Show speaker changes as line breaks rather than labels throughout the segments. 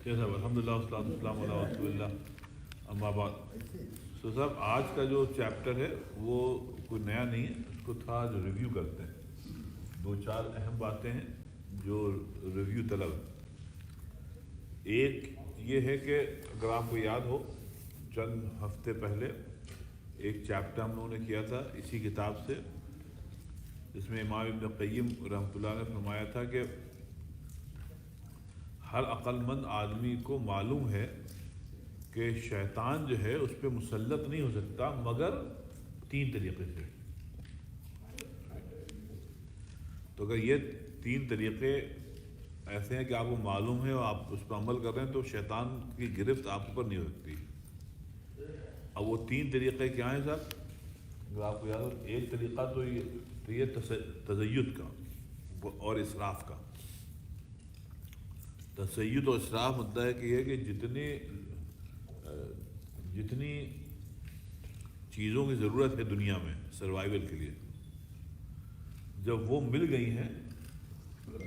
یس صاحب الحمدللہ والصلاۃ والسلام علی رسول اللہ اما بعد. تو صاحب آج کا جو چیپٹر ہے وہ کوئی نیا نہیں ہے, اس کو تھا جو ریویو کرتے ہیں. دو چار اہم باتیں ہیں جو ریویو طلب ہے. ایک یہ ہے کہ اگر آپ کو یاد ہو چند ہفتے پہلے ایک چیپٹر ہم لوگوں نے کیا تھا اسی کتاب سے, جس میں امام ابن قیم رحمۃ اللہ نے فرمایا تھا کہ ہر عقل مند آدمی کو معلوم ہے کہ شیطان جو ہے اس پہ مسلط نہیں ہو سکتا مگر تین طریقے سے. تو اگر یہ تین طریقے ایسے ہیں کہ آپ کو معلوم ہے اور آپ اس پہ عمل کر رہے ہیں تو شیطان کی گرفت آپ پر نہیں ہو سکتی. اب وہ تین طریقے کیا ہیں صاحب؟ اگر آپ کو یاد ہو, ایک طریقہ تو یہ تزید کا اور اسراف کا. تزید و اسراف مطلب ہے کہ یہ کہ جتنی چیزوں کی ضرورت ہے دنیا میں سروائیول کے لیے, جب وہ مل گئی ہیں,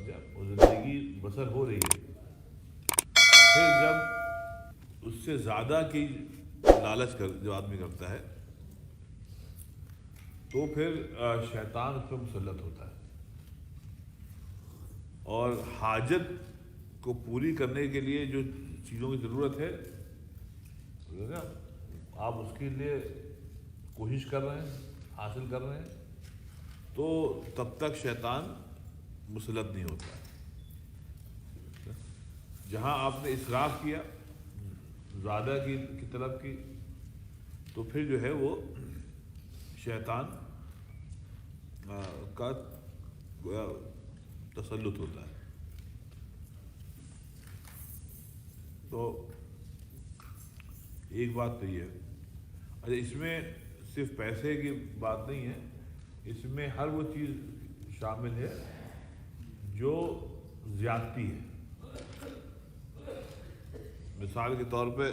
جب زندگی بسر ہو رہی ہے, پھر جب اس سے زیادہ کی لالچ جو آدمی کرتا ہے تو پھر شیطان اس پہ مسلط ہوتا ہے. اور حاجت کو پوری کرنے کے لیے جو چیزوں کی ضرورت ہے آپ اس کے لیے کوشش کر رہے ہیں, حاصل کر رہے ہیں, تو تب تک شیطان مسلط نہیں ہوتا ہے. جہاں آپ نے اسراف کیا, زیادہ کی طلب کی, تو پھر جو ہے وہ شیطان کا تسلط ہوتا ہے. تو ایک بات تو یہ ہے. اچھا, اس میں صرف پیسے کی بات نہیں ہے, اس میں ہر وہ چیز شامل ہے جو زیادتی ہے. مثال کے طور پہ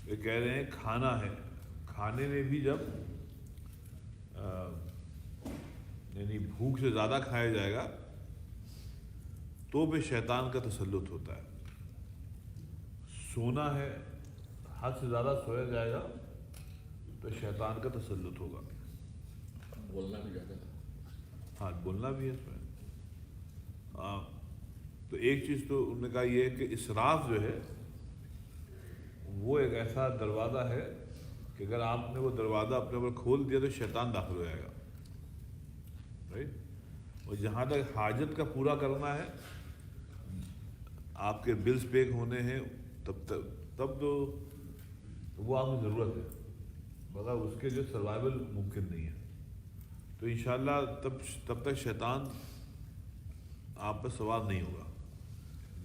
یہ کہہ رہے ہیں کھانا ہے, کھانے میں بھی جب یعنی بھوک سے زیادہ کھایا جائے گا تو بھی شیطان کا تسلط ہوتا ہے. سونا ہے, حد سے زیادہ سویا جائے گا تو شیطان کا تسلط ہوگا.
بولنا بھی زیادہ,
ہاں بولنا بھی ہے اس میں. تو ایک چیز تو انہوں نے کہا یہ ہے کہ اسراف جو ہے وہ ایک ایسا دروازہ ہے کہ اگر آپ نے وہ دروازہ اپنے اوپر کھول دیا تو شیطان داخل ہو جائے گا, رائٹ. اور جہاں تک حاجت کا پورا کرنا ہے, آپ کے بلز پے ہونے ہیں, تب تو وہ آپ کی ضرورت ہے, مگر اس کے جو سروائیول ممکن نہیں ہے. تو انشاءاللہ تب تک شیطان آپ پر سوار نہیں ہوگا.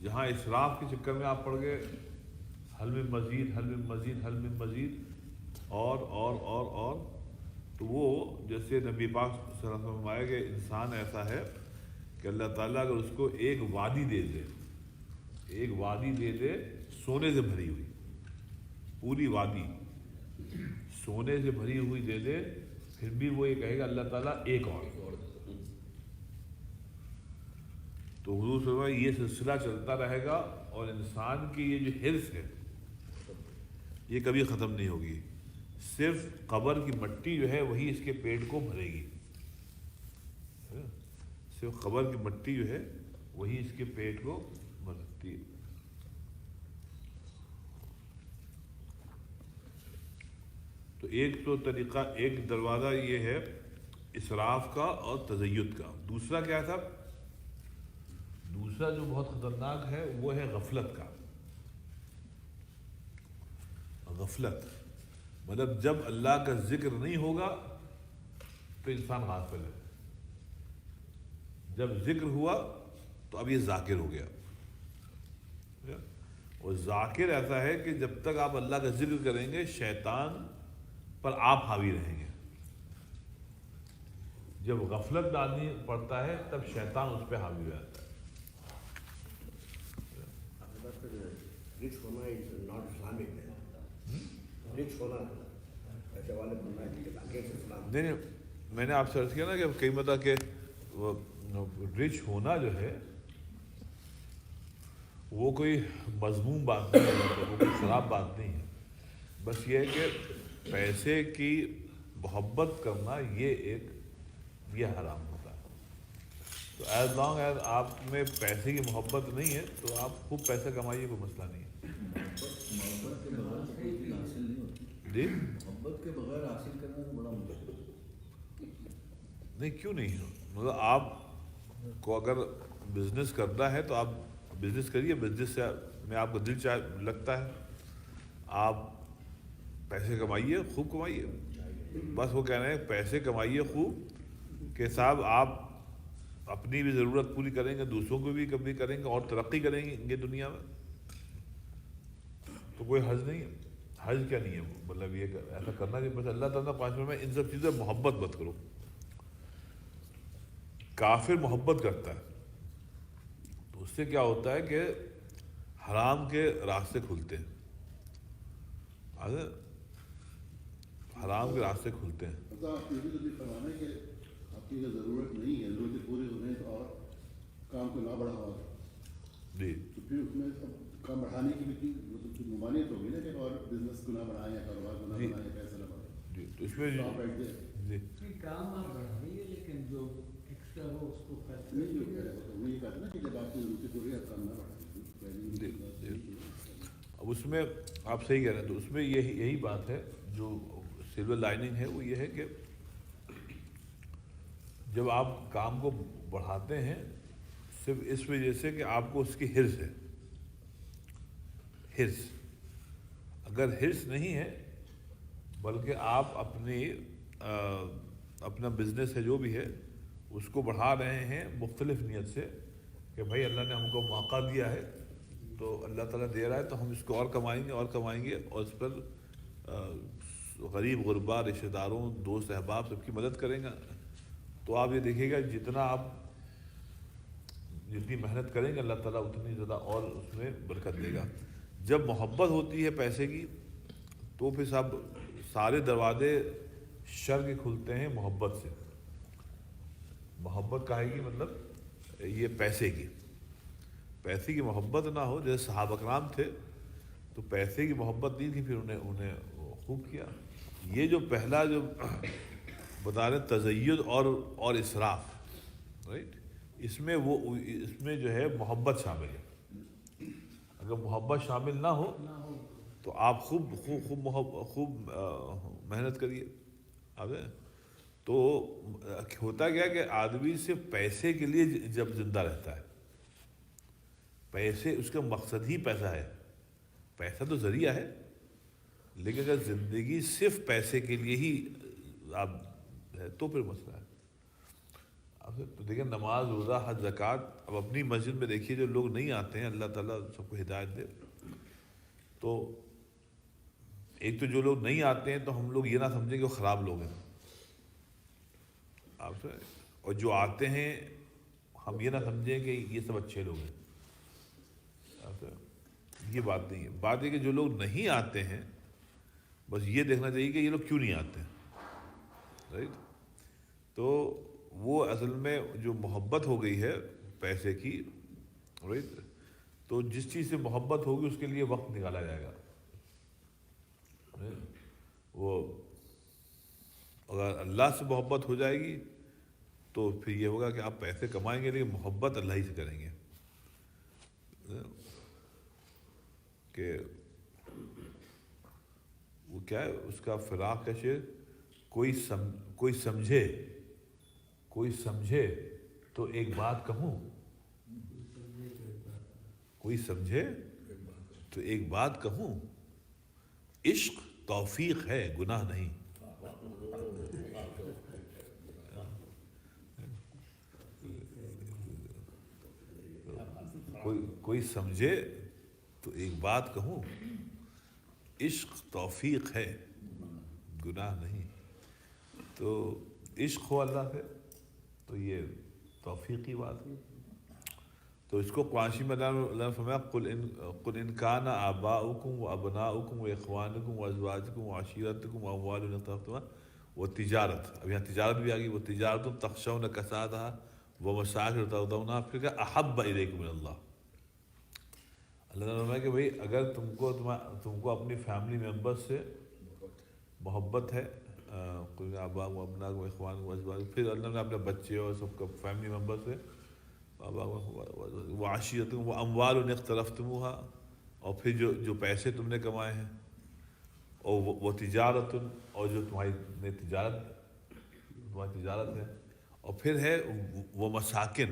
جہاں اسراف کے چکر میں آپ پڑ گئے, حل میں مزید, حل میں مزید, حل میں مزید, اور تو وہ جیسے نبی پاک صلی اللہ علیہ وسلم فرمایا کہ انسان ایسا ہے کہ اللہ تعالیٰ اگر اس کو ایک وادی دے دے سونے سے بھری ہوئی, پوری وادی سونے سے بھری ہوئی دے دے, پھر بھی وہ یہ کہے گا اللہ تعالیٰ ایک اور. تو حضور صلی اللہ علیہ وسلم یہ سلسلہ چلتا رہے گا اور انسان کی یہ جو حرص ہے یہ کبھی ختم نہیں ہوگی. صرف قبر کی مٹی جو ہے وہی اس کے پیٹ کو بھرے گی. صرف قبر کی مٹی جو ہے وہی اس کے پیٹ کو بھر سکتی ہے. تو ایک تو طریقہ, ایک دروازہ یہ ہے اسراف کا اور تزید کا. دوسرا کیا تھا؟ دوسرا جو بہت خطرناک ہے وہ ہے غفلت کا. غفلت مطلب جب اللہ کا ذکر نہیں ہوگا تو انسان غافل ہے, جب ذکر ہوا تو اب یہ ذاکر ہو گیا. اور ذاکر ایسا ہے کہ جب تک آپ اللہ کا ذکر کریں گے شیطان پر آپ حاوی رہیں گے. جب غفلت میں آدمی پڑتا ہے تب شیطان اس پہ حاوی ہو جاتا ہے.
رچ ہونا از ناٹ اسلامک. رچ ہونا ایسے والے بننا ہے اسلام.
نہیں, میں نے آپ سے عرض کیا نا کہ کئی مطلب کہ رچ ہونا جو ہے وہ کوئی مذموم بات نہیں ہے، وہ کوئی خراب بات نہیں ہے، بس یہ ہے کہ پیسے کی محبت کرنا یہ حرام ہوتا ہے۔ تو ایز لانگ ایز آپ میں پیسے کی محبت نہیں ہے تو آپ خوب پیسہ کمائیے، کوئی مسئلہ نہیں ہے۔
محبت کے بغیر تو کوئی چیز حاصل نہیں ہوتی۔
جی
محبت کے بغیر حاصل کرنا تو بڑا مشکل ہے۔
نہیں، کیوں نہیں، مطلب آپ کو اگر بزنس کرنا ہے تو آپ بزنس کریے، بزنس سے میں آپ کا دل لگتا ہے، آپ پیسے کمائیے، خوب کمائیے، بس وہ کہہ رہے ہیں پیسے کمائیے خوب کہ صاحب آپ اپنی بھی ضرورت پوری کریں گے، دوسروں کو بھی کبھی کریں گے اور ترقی کریں گے دنیا میں، تو کوئی حج نہیں ہے۔ حج کیا نہیں ہے، مطلب یہ ایسا کرنا کہ بس اللہ تعالیٰ پانچ میں ان سب چیزیں محبت مت کرو۔ کافر محبت کرتا ہے تو اس سے کیا ہوتا ہے کہ حرام کے راستے کھلتے ہیں، حرام کے راستے کھلتے ہیں۔
آپ یہ بھی فرمانا ہے کہ آپ کی اگر ضرورت نہیں ہے، ضرورتیں پوری ہو رہی ہیں تو اور کام کو نہ بڑھاؤ،
جی
تو پھر اس میں کام بڑھانے کی بھی ممانعت ہوگی نا کہ اور بزنس کو نہ بڑھائیں یا کاروبار کو نہ
جی
بڑھائیں، پیسہ نہ بڑھائیں،
جی، تو اس میں
تو آپ بیٹھ جائیں۔
جی
کام آپ بڑھائیے لیکن جو ایکسٹرا ہو اس کو
نہیں جو وہ یہ کہتے ہیں نا کہ جب آپ کی ضرورتیں پوری ہے آپ کام نہ
جی
بڑھائیں۔
جی، اب اس میں آپ صحیح کہہ رہے ہیں، تو اس میں یہی بات ہے، جو سلور لائننگ ہے وہ یہ ہے کہ جب آپ کام کو بڑھاتے ہیں صرف اس وجہ سے کہ آپ کو اس کی حرص ہے، حرص، اگر حرص نہیں ہے بلکہ آپ اپنا بزنس ہے جو بھی ہے اس کو بڑھا رہے ہیں مختلف نیت سے کہ بھائی اللہ نے ہم کو موقع دیا ہے تو اللہ تعالیٰ دے رہا ہے تو ہم اس کو اور کمائیں گے اور اس پر غریب غربا، رشتہ داروں، دوست احباب سب کی مدد کریں گا، تو آپ یہ دیکھیے گا جتنی محنت کریں گے اللہ تعالیٰ اتنی زیادہ اور اس میں برکت دے گا۔ جب محبت ہوتی ہے پیسے کی تو پھر سارے دروازے شر کے کھلتے ہیں محبت سے۔ محبت کہے گی مطلب یہ پیسے کی محبت نہ ہو، جیسے صحابہ کرام تھے تو پیسے کی محبت نہیں تھی، پھر انہیں خوب کیا۔ یہ جو پہلا جو بتا رہے تزید اور اسراف، رائٹ، اس میں جو ہے محبت شامل ہے۔ اگر محبت شامل نہ ہو تو آپ خوب محنت کریے۔ اب تو ہوتا کیا کہ آدمی صرف پیسے کے لیے جب زندہ رہتا ہے، پیسے اس کا مقصد ہی پیسہ ہے، پیسہ تو ذریعہ ہے، لیکن اگر زندگی صرف پیسے کے لیے ہی آپ ہے تو پھر مسئلہ ہے۔ اب تو دیکھیں نماز، روزہ، حج، زکوٰۃ، اب اپنی مسجد میں دیکھیے جو لوگ نہیں آتے ہیں، اللہ تعالیٰ سب کو ہدایت دے، تو ایک تو جو لوگ نہیں آتے ہیں تو ہم لوگ یہ نہ سمجھیں کہ وہ خراب لوگ ہیں، اور جو آتے ہیں ہم یہ نہ سمجھیں کہ یہ سب اچھے لوگ ہیں، یہ بات نہیں ہے۔ بات ہے کہ جو لوگ نہیں آتے ہیں بس یہ دیکھنا چاہیے کہ یہ لوگ کیوں نہیں آتے ہیں، رائٹ۔ تو وہ اصل میں جو محبت ہو گئی ہے پیسے کی، رائٹ، تو جس چیز سے محبت ہوگی اس کے لیے وقت نکالا جائے گا۔ وہ اگر اللہ سے محبت ہو جائے گی تو پھر یہ ہوگا کہ آپ پیسے کمائیں گے لیکن محبت اللہ ہی سے کریں گے، کہ وہ کیا ہے اس کا فراق کا شعر، کوئی سمجھے تو ایک بات کہوں، کوئی سمجھے تو ایک بات کہوں، عشق توفیق ہے گناہ نہیں۔ کوئی سمجھے تو ایک بات کہوں، عشق توفیق ہے گناہ نہیں۔ تو عشق ہو اللہ سے تو یہ توفیقی بات ہے۔ تو اس کو قرآن میں اللہ نے فرمایا قل ان کان آباؤکم و ابناؤکم و اخوانکم و ازواجکم و عشیرتکم و اموال اقترفتموها و تجارت، اب یہاں تجارت بھی آ گئی، وہ تجارت تخشون کسادها و مساکن ترضونها، پھر کہا احب الیکم من اللہ، اللہ تعالیٰ نے کہ بھائی اگر تم کو اپنی فیملی ممبر سے محبت ہے، کوئی آبا و ابنا و اخوان و ازواج، پھر اللہ نے اپنے بچے اور سب کا فیملی ممبر سے وہ عشیرت و اموال اختلفتموہا، اور پھر جو پیسے تم نے کمائے ہیں، اور وہ تجارت، اور جو تمہاری تجارت ہے، اور پھر ہے وہ مساکن،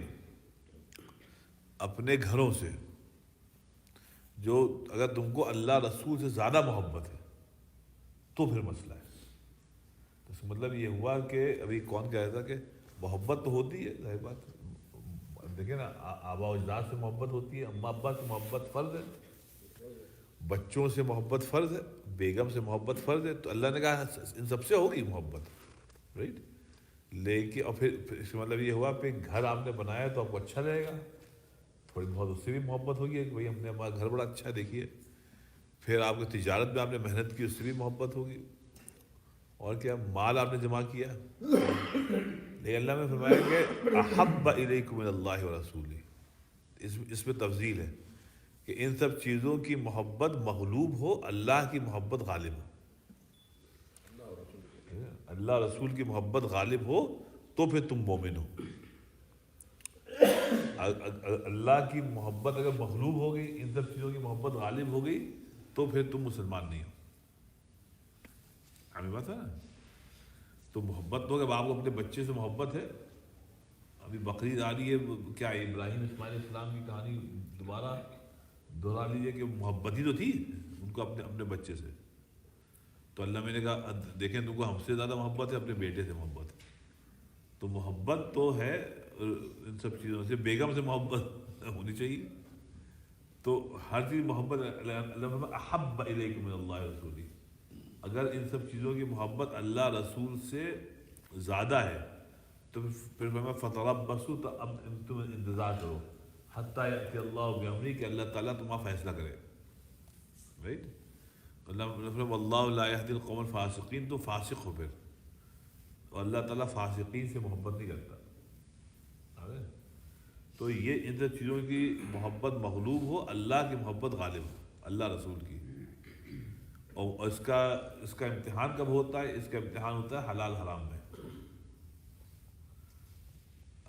اپنے گھروں سے، جو اگر تم کو اللہ رسول سے زیادہ محبت ہے تو پھر مسئلہ ہے۔ تو اس کا مطلب یہ ہوا کہ ابھی کون کہہ رہا تھا کہ محبت تو ہوتی ہے، ظاہر بات دیکھیں نا، آبا و اجداد سے محبت ہوتی ہے، اماں ابا سے محبت فرض ہے، بچوں سے محبت فرض ہے، بیگم سے محبت فرض ہے، تو اللہ نے کہا ان سب سے ہوگی محبت، رائٹ؟ لیکن اور پھر اس کا مطلب یہ ہوا کہ گھر آپ نے بنایا تو آپ کو اچھا رہے گا، تھوڑی بہت اس سے بھی محبت ہوگی کہ بھائی ہم نے ہمارا گھر بڑا اچھا دیکھیے، پھر آپ کی تجارت میں آپ نے محنت کی، اس سے بھی محبت ہوگی، اور کیا مال آپ نے جمع کیا، لیکن اللہ نے فرمایا کہ احب الیکم من اللہ و رسولہ، اس میں تفضیل ہے کہ ان سب چیزوں کی محبت مغلوب ہو، اللہ کی محبت غالب ہو، اللہ رسول کی محبت غالب ہو تو پھر تم مومن ہو۔ اللہ کی محبت اگر مغلوب ہو گئی، ان سب چیزوں کی محبت غالب ہو گئی تو پھر تم مسلمان نہیں ہو۔ ہمیں بات ہے نا، تو محبت تو کہ آپ کو اپنے بچے سے محبت ہے، ابھی بقرعید آ رہی ہے، کیا ابراہیم اسماعیل السلام کی کہانی دوبارہ دہرا لیجیے کہ محبت ہی تو تھی ان کو اپنے بچے سے، تو اللہ میں نے کہا دیکھیں تم کو ہم سے زیادہ محبت ہے، اپنے بیٹے سے محبت ہے، تو محبت تو ہے ان سب چیزوں سے، بیگم سے محبت ہونی چاہیے، تو ہر چیز محبت، اللہ احب الیکم من اللہ رسولہ، اگر ان سب چیزوں کی محبت اللہ رسول سے زیادہ ہے تو پھر میں فتربصوا، تو اب تم انتظار کرو حتیٰ یأتی اللہ بامرہ، کہ اللہ تعالیٰ تمہارا فیصلہ کرے، رائٹ؟ اللہ واللہ لا یہدی القوم الفاسقین، تو فاسق ہو پھر، اور اللہ تعالیٰ فاسقین سے محبت نہیں کرتا، تو یہ ان سب چیزوں کی محبت مغلوب ہو، اللہ کی محبت غالب ہو، اللہ رسول کی، اور اس کا امتحان کب ہوتا ہے؟ اس کا امتحان ہوتا ہے حلال حرام میں،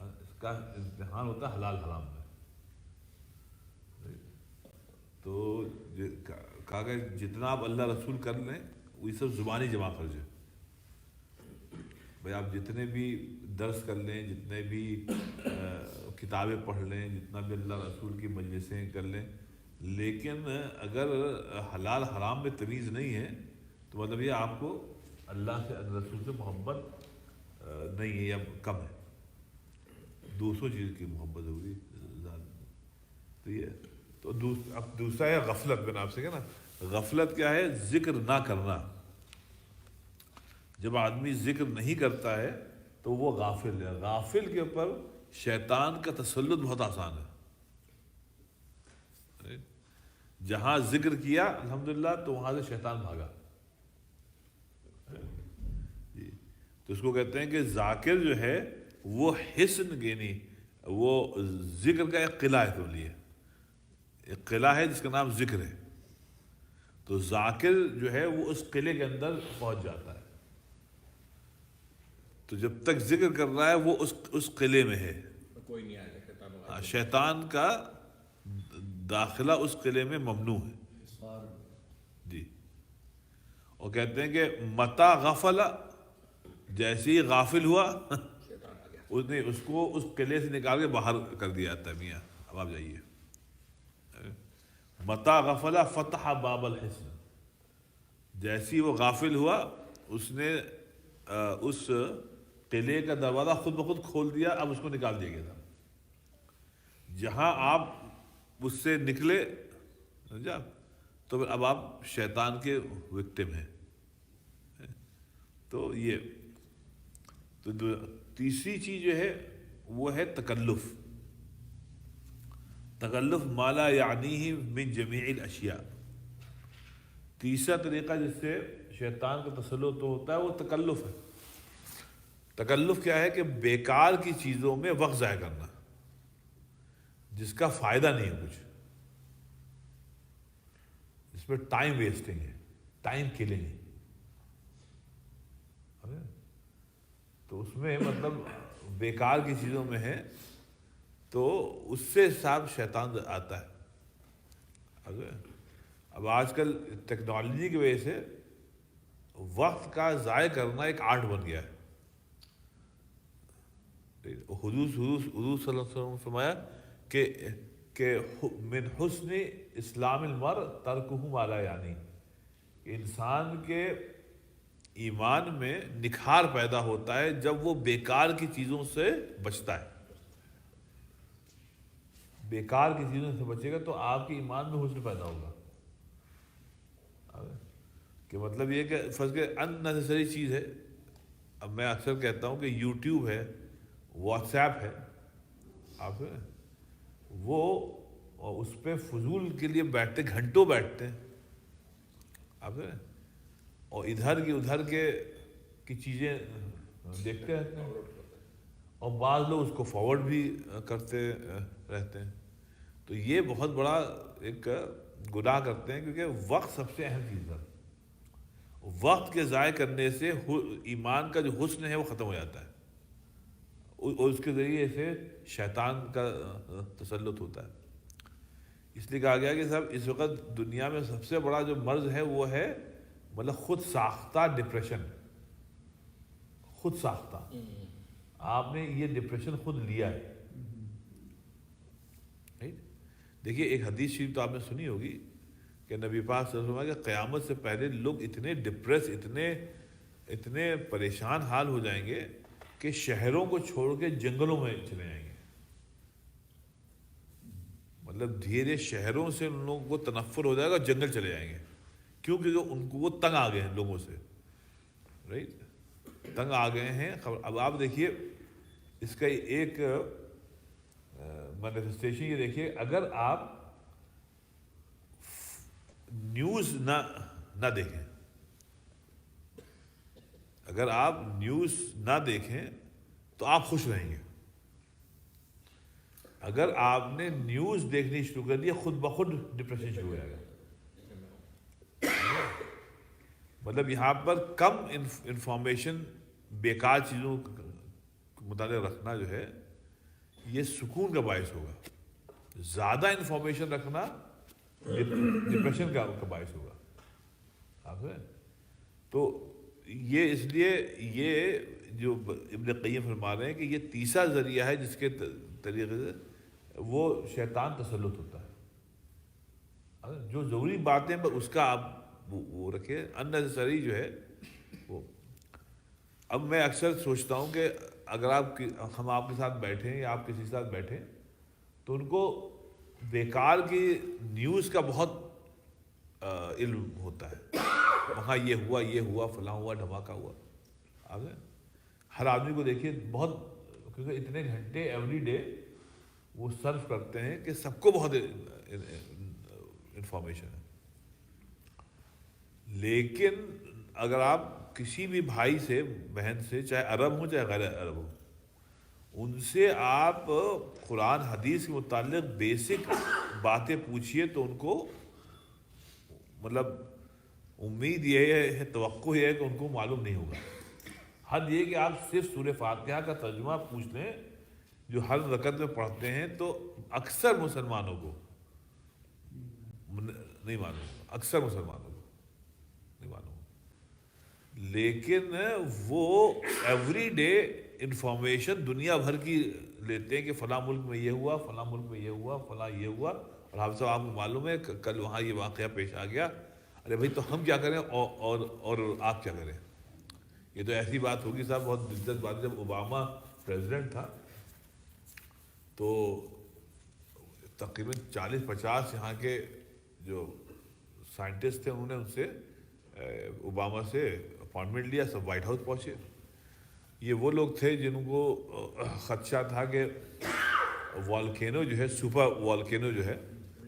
اس کا امتحان ہوتا ہے حلال حرام میں، تو کہا کہ جتنا آپ اللہ رسول کر لیں وہ سب زبانی جمع خرچ ہے، بھائی آپ جتنے بھی درس کر لیں، جتنے بھی کتابیں پڑھ لیں، جتنا بھی اللہ رسول کی مجلسیں کر لیں، لیکن اگر حلال حرام میں تمیز نہیں ہے تو مطلب یہ آپ کو اللہ سے، اللہ رسول سے محبت نہیں ہے یا کم ہے، دوسروں چیز کی محبت ہوگی زیادہ، تو یہ تو اب دوسرا ہے غفلت، میں نے آپ سے کہا نا غفلت کیا ہے؟ ذکر نہ کرنا، جب آدمی ذکر نہیں کرتا ہے تو وہ غافل ہے، غافل کے اوپر شیطان کا تسلط بہت آسان ہے، جہاں ذکر کیا الحمدللہ تو وہاں سے شیطان بھاگا، جی، تو اس کو کہتے ہیں کہ ذاکر جو ہے وہ حصن، یعنی وہ ذکر کا ایک قلعہ ہے، تو لیے ایک قلعہ ہے جس کا نام ذکر ہے، تو ذاکر جو ہے وہ اس قلعے کے اندر پہنچ جاتا ہے، تو جب تک ذکر کر رہا ہے وہ اس قلعے میں ہے،
کوئی نہیں آئے گا،
شیطان کا داخلہ اس قلعے میں ممنوع ہے، جی، اور کہتے ہیں کہ متا غفل، جیسے ہی غافل ہوا اس نے اس کو اس قلعے سے نکال کے باہر کر دیا جاتا ہے، میاں اب آپ جائیے، متا غفل فتح باب الحسن، جیسی وہ غافل ہوا اس نے اس قلعے کا دروازہ خود بخود کھول دیا، اب اس کو نکال دیا گیا تھا، جہاں آپ اس سے نکلے سمجھا تو پھر اب آپ شیطان کے وکٹم ہیں، تو یہ تو تیسری چیز جو ہے وہ ہے تکلف، تکلف ما لا یعنیہ من جمیع الاشیاء، تیسرا طریقہ جس سے شیطان کا تسلط ہوتا ہے وہ تکلف ہے، تکلف کیا ہے کہ بیکار کی چیزوں میں وقت ضائع کرنا جس کا فائدہ نہیں ہے کچھ، اس میں ٹائم ویسٹنگ ہے، ٹائم کلنگ ہے. تو اس میں مطلب بیکار کی چیزوں میں ہے تو اس سے حساب شیطان آتا ہے. اب آج کل ٹیکنالوجی کی وجہ سے وقت کا ضائع کرنا ایک آرٹ بن گیا ہے. حضور صلی اللہ علیہ وسلم نے فرمایا کہ من حسن اسلام المرء ترکہ ما لا یعنی، انسان کے ایمان میں نکھار پیدا ہوتا ہے جب وہ بیکار کی چیزوں سے بچتا ہے. بیکار کی چیزوں سے بچے گا تو آپ کے ایمان میں حسن پیدا ہوگا. کہ مطلب یہ کہ فرض کے اننیسیسری چیز ہے. اب میں اکثر کہتا ہوں کہ یوٹیوب ہے، واٹس ایپ ہے، آپ وہ اس پہ فضول کے لیے بیٹھتے، گھنٹوں بیٹھتے ہیں آپ، اور ادھر کی چیزیں دیکھتے رہتے ہیں، اور بعض لوگ اس کو فارورڈ بھی کرتے رہتے ہیں. تو یہ بہت بڑا ایک گناہ کرتے ہیں، کیونکہ وقت سب سے اہم چیز ہے. وقت کے ضائع کرنے سے ایمان کا جو حسن ہے وہ ختم ہو جاتا ہے، اور اس کے ذریعے سے شیطان کا تسلط ہوتا ہے. اس لیے کہا گیا کہ صاحب اس وقت دنیا میں سب سے بڑا جو مرض ہے وہ ہے مطلب خود ساختہ ڈپریشن. خود ساختہ، آپ نے یہ ڈپریشن خود لیا ہے. دیکھیے ایک حدیث شریف تو آپ نے سنی ہوگی کہ نبی پاک صلی اللہ علیہ وسلم کہ قیامت سے پہلے لوگ اتنے ڈپریس، اتنے پریشان حال ہو جائیں گے کہ شہروں کو چھوڑ کے جنگلوں میں چلے جائیں گے. مطلب دھیرے شہروں سے ان لوگوں کو تنفر ہو جائے گا، جنگل چلے جائیں گے. کیوں؟ کیونکہ ان کو وہ تنگ آ گئے ہیں لوگوں سے، رائٹ، تنگ آ گئے ہیں. اب آپ دیکھیے اس کا ایک مینیفیسٹیشن یہ دیکھیے، اگر آپ نیوز نہ دیکھیں، اگر آپ نیوز نہ دیکھیں تو آپ خوش رہیں گے. اگر آپ نے نیوز دیکھنی شروع کر دی خود بخود ڈپریشن شروع ہو جائے گا. مطلب یہاں پر کم انفارمیشن، بیکار چیزوں کو متعلق رکھنا جو ہے یہ سکون کا باعث ہوگا. زیادہ انفارمیشن رکھنا ڈپریشن کا باعث ہوگا. آپ تو یہ اس لیے یہ جو ابن قیم فرما رہے ہیں کہ یہ تیسرا ذریعہ ہے جس کے طریقے سے وہ شیطان تسلط ہوتا ہے. جو ضروری باتیں اس کا آپ وہ رکھیں، اننیسیسری جو ہے وہ. اب میں اکثر سوچتا ہوں کہ اگر ہم آپ کے ساتھ بیٹھیں یا آپ کسی کے ساتھ بیٹھیں تو ان کو بیکار کی نیوز کا بہت علم ہوتا ہے. وہاں یہ ہوا فلاں ہوا، دھماکہ ہوا. آپ ہر آدمی کو دیکھیے بہت، کیونکہ اتنے گھنٹے ایوری ڈے وہ سرف کرتے ہیں کہ سب کو بہت انفارمیشن ہے. لیکن اگر آپ کسی بھی بھائی سے، بہن سے، چاہے عرب ہو چاہے غیر عرب ہو، ان سے آپ قرآن حدیث کے متعلق بیسک باتیں پوچھیے تو ان کو مطلب امید یہ ہے، توقع یہ ہے کہ ان کو معلوم نہیں ہوگا. حد یہ کہ آپ صرف سورہ فاتحہ کا ترجمہ پوچھ لیں جو ہر رکعت میں پڑھتے ہیں تو اکثر مسلمانوں کو نہیں معلوم، اکثر مسلمانوں کو نہیں معلوم. لیکن وہ ایوری ڈے انفارمیشن دنیا بھر کی لیتے ہیں کہ فلاں ملک میں یہ ہوا، فلاں ملک میں یہ ہوا، فلاں یہ ہوا، اور ہم سب آپ کو معلوم ہے کل وہاں یہ واقعہ پیش آ گیا. ارے بھائی تو ہم کیا کریں اور آپ کیا کریں؟ یہ تو ایسی بات ہوگی صاحب، بہت دلچسپ بات. جب اوباما پریزیڈنٹ تھا تو تقریباً 40-50 یہاں کے جو سائنٹسٹ تھے انہوں نے ان سے اوباما سے اپائنٹمنٹ لیا، سب وائٹ ہاؤس پہنچے. یہ وہ لوگ تھے جن کو خدشہ تھا کہ والکینو جو ہے، سپر والکینو جو ہے،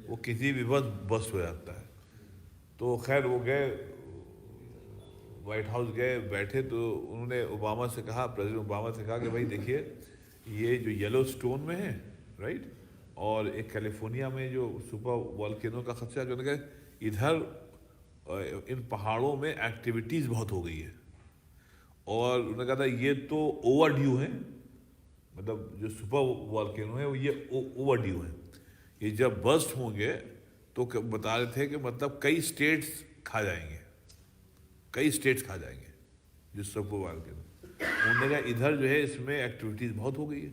وہ کسی بھی وقت بسٹ ہو جاتا ہے. تو خیر وہ گئے، وائٹ ہاؤس گئے، بیٹھے تو انہوں نے اوباما سے کہا، پریزیڈنٹ اوباما سے کہا کہ بھائی دیکھیے یہ جو یلو سٹون میں ہے، رائٹ، اور ایک کیلیفورنیا میں جو سپر والکینو کا خدشہ، جو کہ ادھر ان پہاڑوں میں ایکٹیویٹیز بہت ہو گئی ہے، اور انہوں نے کہا تھا یہ تو اوور ڈیو ہے، مطلب جو سپر والکینو ہے وہ یہ اوور ڈیو ہے، یہ جب برسٹ ہوں گے تو بتا رہے تھے کہ مطلب کئی اسٹیٹس کھا جائیں گے، کئی اسٹیٹس کھا جائیں گے جو سپر والکینو۔ انہوں نے کہا ادھر جو ہے اس میں ایکٹیویٹیز بہت ہو گئی ہے،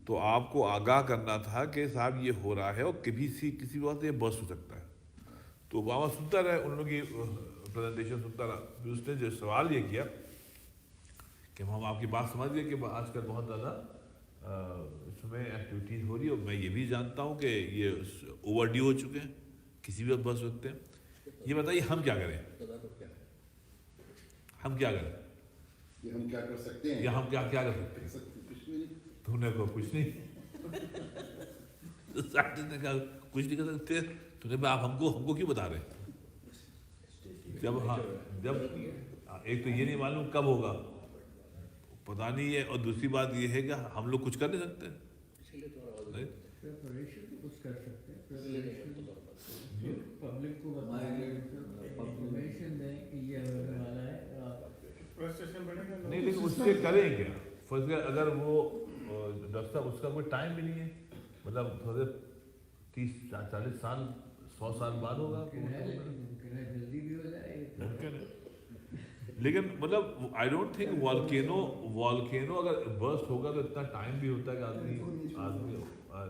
تو آپ کو آگاہ کرنا تھا کہ صاحب یہ ہو رہا ہے اور کسی وقت یہ برسٹ ہو سکتا ہے۔ تو اوباما سنتا رہا ان لوگوں کی پریزنٹیشن سنتا رہا، پھر اس نے جو سوال یہ کیا کہ ہم آپ کی بات سمجھ گئے کہ آج کل بہت زیادہ اس میں ایکٹیویٹیز ہو رہی ہے، اور میں یہ بھی جانتا ہوں کہ یہ اوور ڈیو ہو چکے ہیں، کسی بھی وقت برس سکتے ہیں، یہ بتائیے ہم کیا کریں، ہم کیا کریں،
یہ ہم کیا کر سکتے ہیں،
یا ہم کیا کر سکتے ہیں؟
کچھ بھی نہیں۔
تو نے کہا کچھ نہیں، سائنٹسٹ نے کہا کچھ نہیں کر سکتے، تو نے کہا آپ ہم کو کیوں بتا رہے ہیں؟ جب ایک تو یہ نہیں معلوم کب ہوگا، پتہ نہیں ہے، اور دوسری بات یہ ہے کہ ہم لوگ کچھ کر نہیں سکتے۔
preparation تو کچھ کر سکتے ہیں، preparation پبلک کو بتائیں، انفارمیشن دیں کہ یہ ہونے والا ہے،
نہیں لیکن اس سے کریں کیا؟ فرض اگر وہ ڈاکٹر صاحب اس کا کوئی ٹائم بھی نہیں ہے، مطلب تھوڑے 30-40 سال 100 سال بعد ہوگا،
ممکن ہے جلدی بھی ہو جائے،
ممکن ہے، لیکن مطلب آئی ڈونٹ تھنک والکینو اگر برسٹ ہوگا تو اتنا ٹائم بھی ہوتا ہے کہ آدمی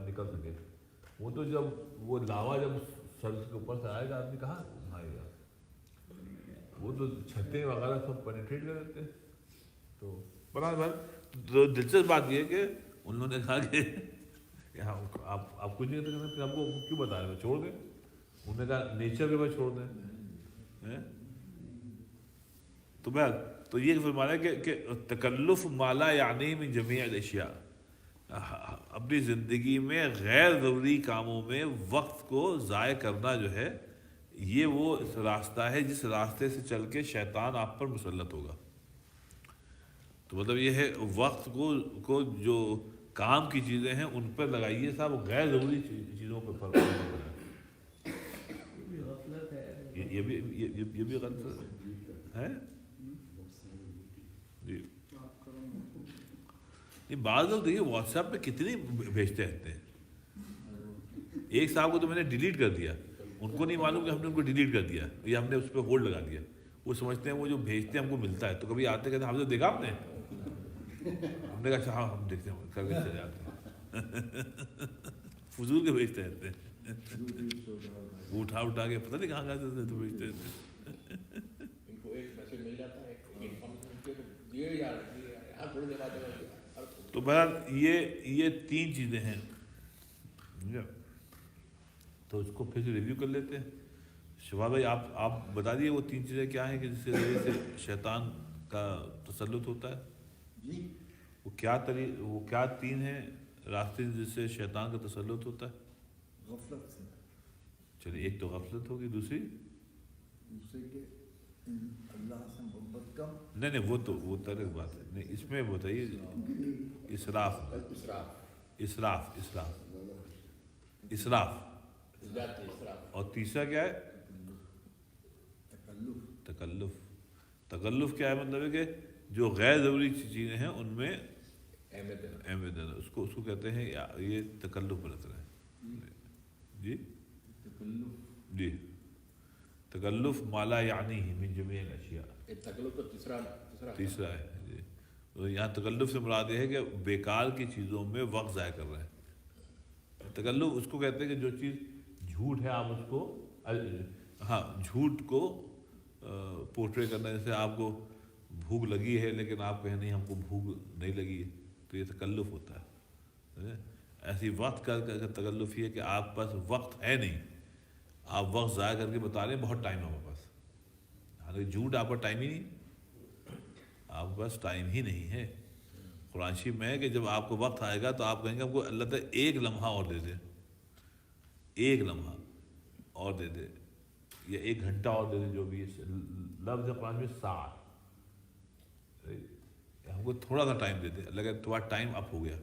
نکل سکے، وہ تو جب وہ لاوا جب سر کے اوپر سے آئے گا آدمی کہاں آئے گا، وہ تو چھتیں وغیرہ سب پینیٹریٹ کر دیتے ہیں۔ تو برابر تو دلچسپ بات یہ ہے کہ انہوں نے کہا کہ آپ کچھ نہیں کرتے، پھر ہم کو کیوں بتا رہے ہیں، چھوڑ دیں، انہوں نے کہا نیچر کے بعد چھوڑ دیں۔ تو یہ فرما رہا ہے کہ تکلف مالا یعنی من جمیع الاشیاء، اپنی زندگی میں غیر ضروری کاموں میں وقت کو ضائع کرنا جو ہے یہ وہ راستہ ہے جس راستے سے چل کے شیطان آپ پر مسلط ہوگا۔ تو مطلب یہ ہے وقت کو جو کام کی چیزیں ہیں ان پر لگائیے صاحب، غیر ضروری چیزوں پہ فرق
غفلت ہے،
یہ بھی غلط ہے جی۔ یہ بعض لوگ دیکھیے واٹس ایپ پہ کتنی بھیجتے رہتے ہیں، ایک صاحب کو تو میں نے ڈیلیٹ کر دیا، ان کو نہیں معلوم کہ ہم نے ان کو ڈیلیٹ کر دیا یا ہم نے اس پہ ہولڈ لگا دیا، وہ سمجھتے ہیں وہ جو بھیجتے ہیں ہم کو ملتا ہے، تو کبھی آتے کہتے ہیں ہم نے دیکھا آپ نے، ہم نے کہا اچھا ہاں ہم دیکھتے ہیں کر کے چلے جاتے ہیں، فضول کے بھیجتے رہتے ہیں، اٹھا کے پتہ نہیں کہاں جاتے تو بھیجتے رہتے ہیں۔ تو بہرحال یہ 3 چیزیں ہیں، تو اس کو پھر سے ریویو کر لیتے ہیں۔ شفا بھائی آپ بتا دیے وہ 3 چیزیں کیا ہیں کہ جس کے ذریعے سے شیطان کا تسلط ہوتا ہے،
جی
وہ کیا 3 ہیں راستے جس سے شیطان کا تسلط ہوتا ہے؟
غفلت سے،
چلیے ایک تو غفلت ہوگی، دوسری
دوسرے کے اللہ سے محبت کم،
نہیں وہ طرح بات ہے، نہیں اس میں بتائیے اسراف، اور تیسرا کیا ہے؟ تکلف کیا ہے؟ مطلب ہے کہ جو غیر ضروری چیزیں ہیں ان میں اہمیت دینا، اس کو کہتے ہیں یہ تکلف برتنا ہے جی۔ جی تکلف مالا یعنی من جمیع الاشیاء،
تکلف تو
تیسرا ہے جی۔ تو یہاں تکلف سے مراد یہ ہے کہ بیکار کی چیزوں میں وقت ضائع کر رہے ہیں۔ تکلف اس کو کہتے ہیں کہ جو چیز جھوٹ ہے آپ اس کو جھوٹ کو پورٹری کرنا، جیسے آپ کو بھوک لگی ہے لیکن آپ کہیں نہیں ہم کو بھوک نہیں لگی ہے، تو یہ تکلف ہوتا ہے۔ ایسی وقت کا تکلف یہ ہے کہ آپ پاس وقت ہے نہیں، آپ وقت ضائع کر کے بتا رہے ہیں بہت ٹائم ہے ہمارے پاس، حالانکہ جھوٹ آپ کا ٹائم ہی نہیں، آپ کے پاس ٹائم ہی نہیں ہے۔ قرآن شریف میں ہے کہ جب آپ کو وقت آئے گا تو آپ کہیں گے ہم کو اللہ تعالیٰ 1 لمحہ اور دے دے، 1 لمحہ اور دے دے، یا 1 گھنٹہ اور دے دے، جو بھی لفظ ہے قرآن میں ساعت، ہم کو تھوڑا سا ٹائم دے دے، اللہ کہ تمہارا ٹائم اپ ہو گیا،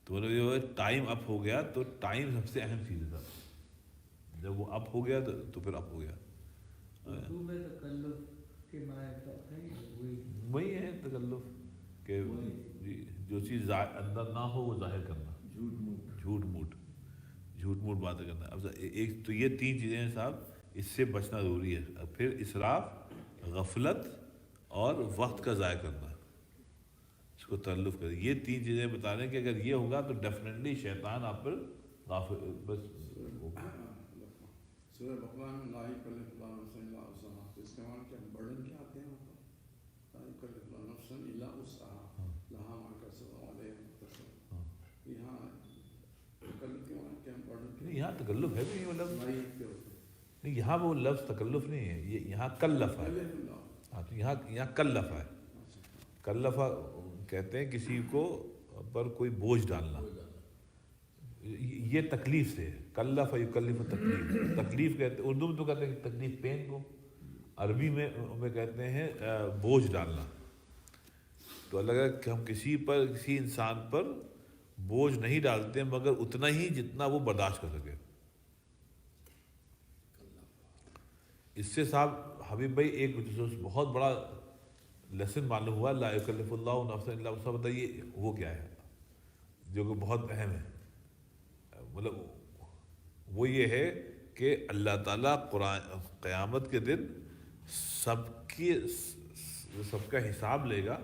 تو ٹائم اپ ہو گیا، تو ٹائم سب سے اہم چیز ہے، جب وہ اپ ہو گیا تو پھر اپ ہو گیا.
اردو میں تکلف کے معنی ہے
وہی ہے تکلف کہ جو چیز اندر نہ ہو وہ ظاہر کرنا, جھوٹ موٹ باتیں کرنا. اب ایک تو یہ 3 چیزیں ہیں صاحب, اس سے بچنا ضروری ہے. پھر اسراف, غفلت اور وقت کا ضائع کرنا, اس کو تعلق کرے. یہ 3 چیزیں بتا رہے ہیں کہ اگر یہ ہوگا تو ڈیفینیٹلی شیطان آپ پر غافل بس.
سورہ بقرہ میں لا یکلف اللہ نفسا الا وسعہا, تو اس کا معنی کیا برڈن کیا آتے ہیں وہاں پر؟ لا یکلف اللہ نفسا الا وسعہا لہا ما کسبت وعلیہا ما اکتسبت. یہاں تکلف کے معنی کیا برڈن کیا؟
نہیں, یہاں تکلف ہے بھی نہیں, مطلب
لا یکلف
نہیں, یہاں وہ لفظ تکلف نہیں ہے, یہ یہاں کلف ہے. ہاں, تو یہاں کلف ہے. کلفہ کہتے ہیں کسی کو پر کوئی بوجھ ڈالنا, یہ تکلیف سے. کلف یکلف تکلیف, تکلیف کہتے ہیں اردو میں تو کہتے ہیں تکلیف پین کو, عربی میں کہتے ہیں بوجھ ڈالنا. تو اللہ کہا کہ ہم کسی انسان پر بوجھ نہیں ڈالتے مگر اتنا ہی جتنا وہ برداشت کر سکے. اس سے صاحب حبیب بھائی ایک بہت بڑا لیسن معلوم ہوا, لا یکلف اللہ نفسا الا وسعہا. بتائیے وہ کیا ہے جو کہ بہت اہم ہے. مطلب وہ یہ ہے کہ اللہ تعالیٰ قیامت کے دن سب کا حساب لے گا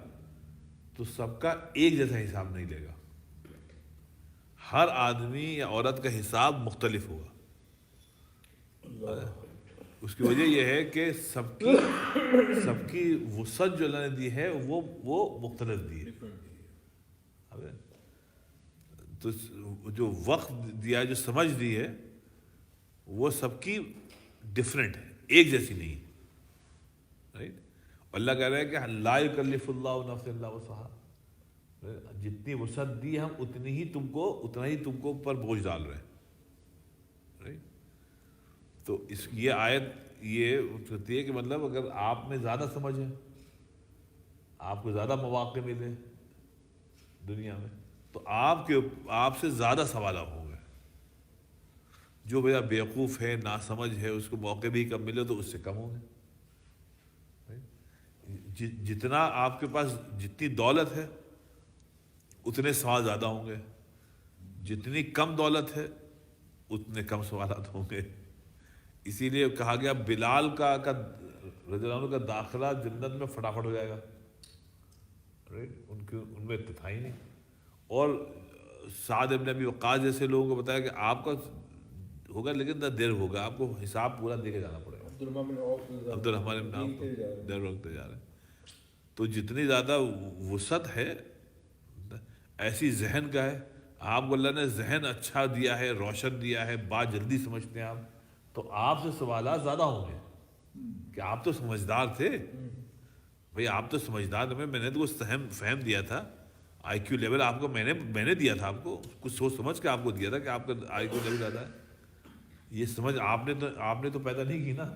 تو سب کا ایک جیسا حساب نہیں لے گا. ہر آدمی یا عورت کا حساب مختلف ہوگا. اس کی وجہ یہ ہے کہ سب کی وسعت جو اللہ نے دی ہے وہ مختلف دی ہے. تو جو وقت دیا, جو سمجھ دی ہے, وہ سب کی ڈفرینٹ ہے, ایک جیسی نہیں. رائٹ. اللہ کہہ رہا ہے کہ لا یکلف اللہ نفسا الا وسعہا, جتنی وسعت دی ہم اتنا ہی تم کو پر بوجھ ڈال رہے ہیں. رائٹ. تو یہ آیت یہ کہتی ہے کہ مطلب اگر آپ میں زیادہ سمجھ ہے, آپ کو زیادہ مواقع ملے دنیا میں, تو آپ سے زیادہ سوالات ہوں گے. جو بھیا بیوقوف ہے, ناسمجھ ہے, اس کو موقع بھی کم ملے تو اس سے کم ہوں گے. جتنا آپ کے پاس جتنی دولت ہے اتنے سوال زیادہ ہوں گے, جتنی کم دولت ہے اتنے کم سوالات ہوں گے. اسی لیے کہا گیا بلال کا رضی اللہ عنہ کا داخلہ جنت میں فٹافٹ ہو جائے گا. ان میں تھا ہی نہیں. اور سعد ابن ابی وقاص جیسے لوگوں کو بتایا کہ آپ کا ہوگا لیکن دیر ہوگا, آپ کو حساب پورا دے کے جانا پڑے گا. عبدالرحمن بن عوف دیر رکھتے جا رہے ہیں. تو جتنی زیادہ وسعت ہے ایسی ذہن کا ہے. آپ کو اللہ نے ذہن اچھا دیا ہے, روشن دیا ہے, بات جلدی سمجھتے ہیں آپ, تو آپ سے سوالات زیادہ ہوں گے کہ آپ تو سمجھدار تھے. بھئی آپ تو سمجھدار تھے, میں نے تو کچھ فہم دیا تھا, آئی کیو لیول آپ کو میں نے دیا تھا, آپ کو کچھ سوچ سمجھ کے آپ کو دیا تھا کہ آپ کا آئی کیو لیول زیادہ ہے. یہ سمجھ آپ نے تو پیدا نہیں کی نا,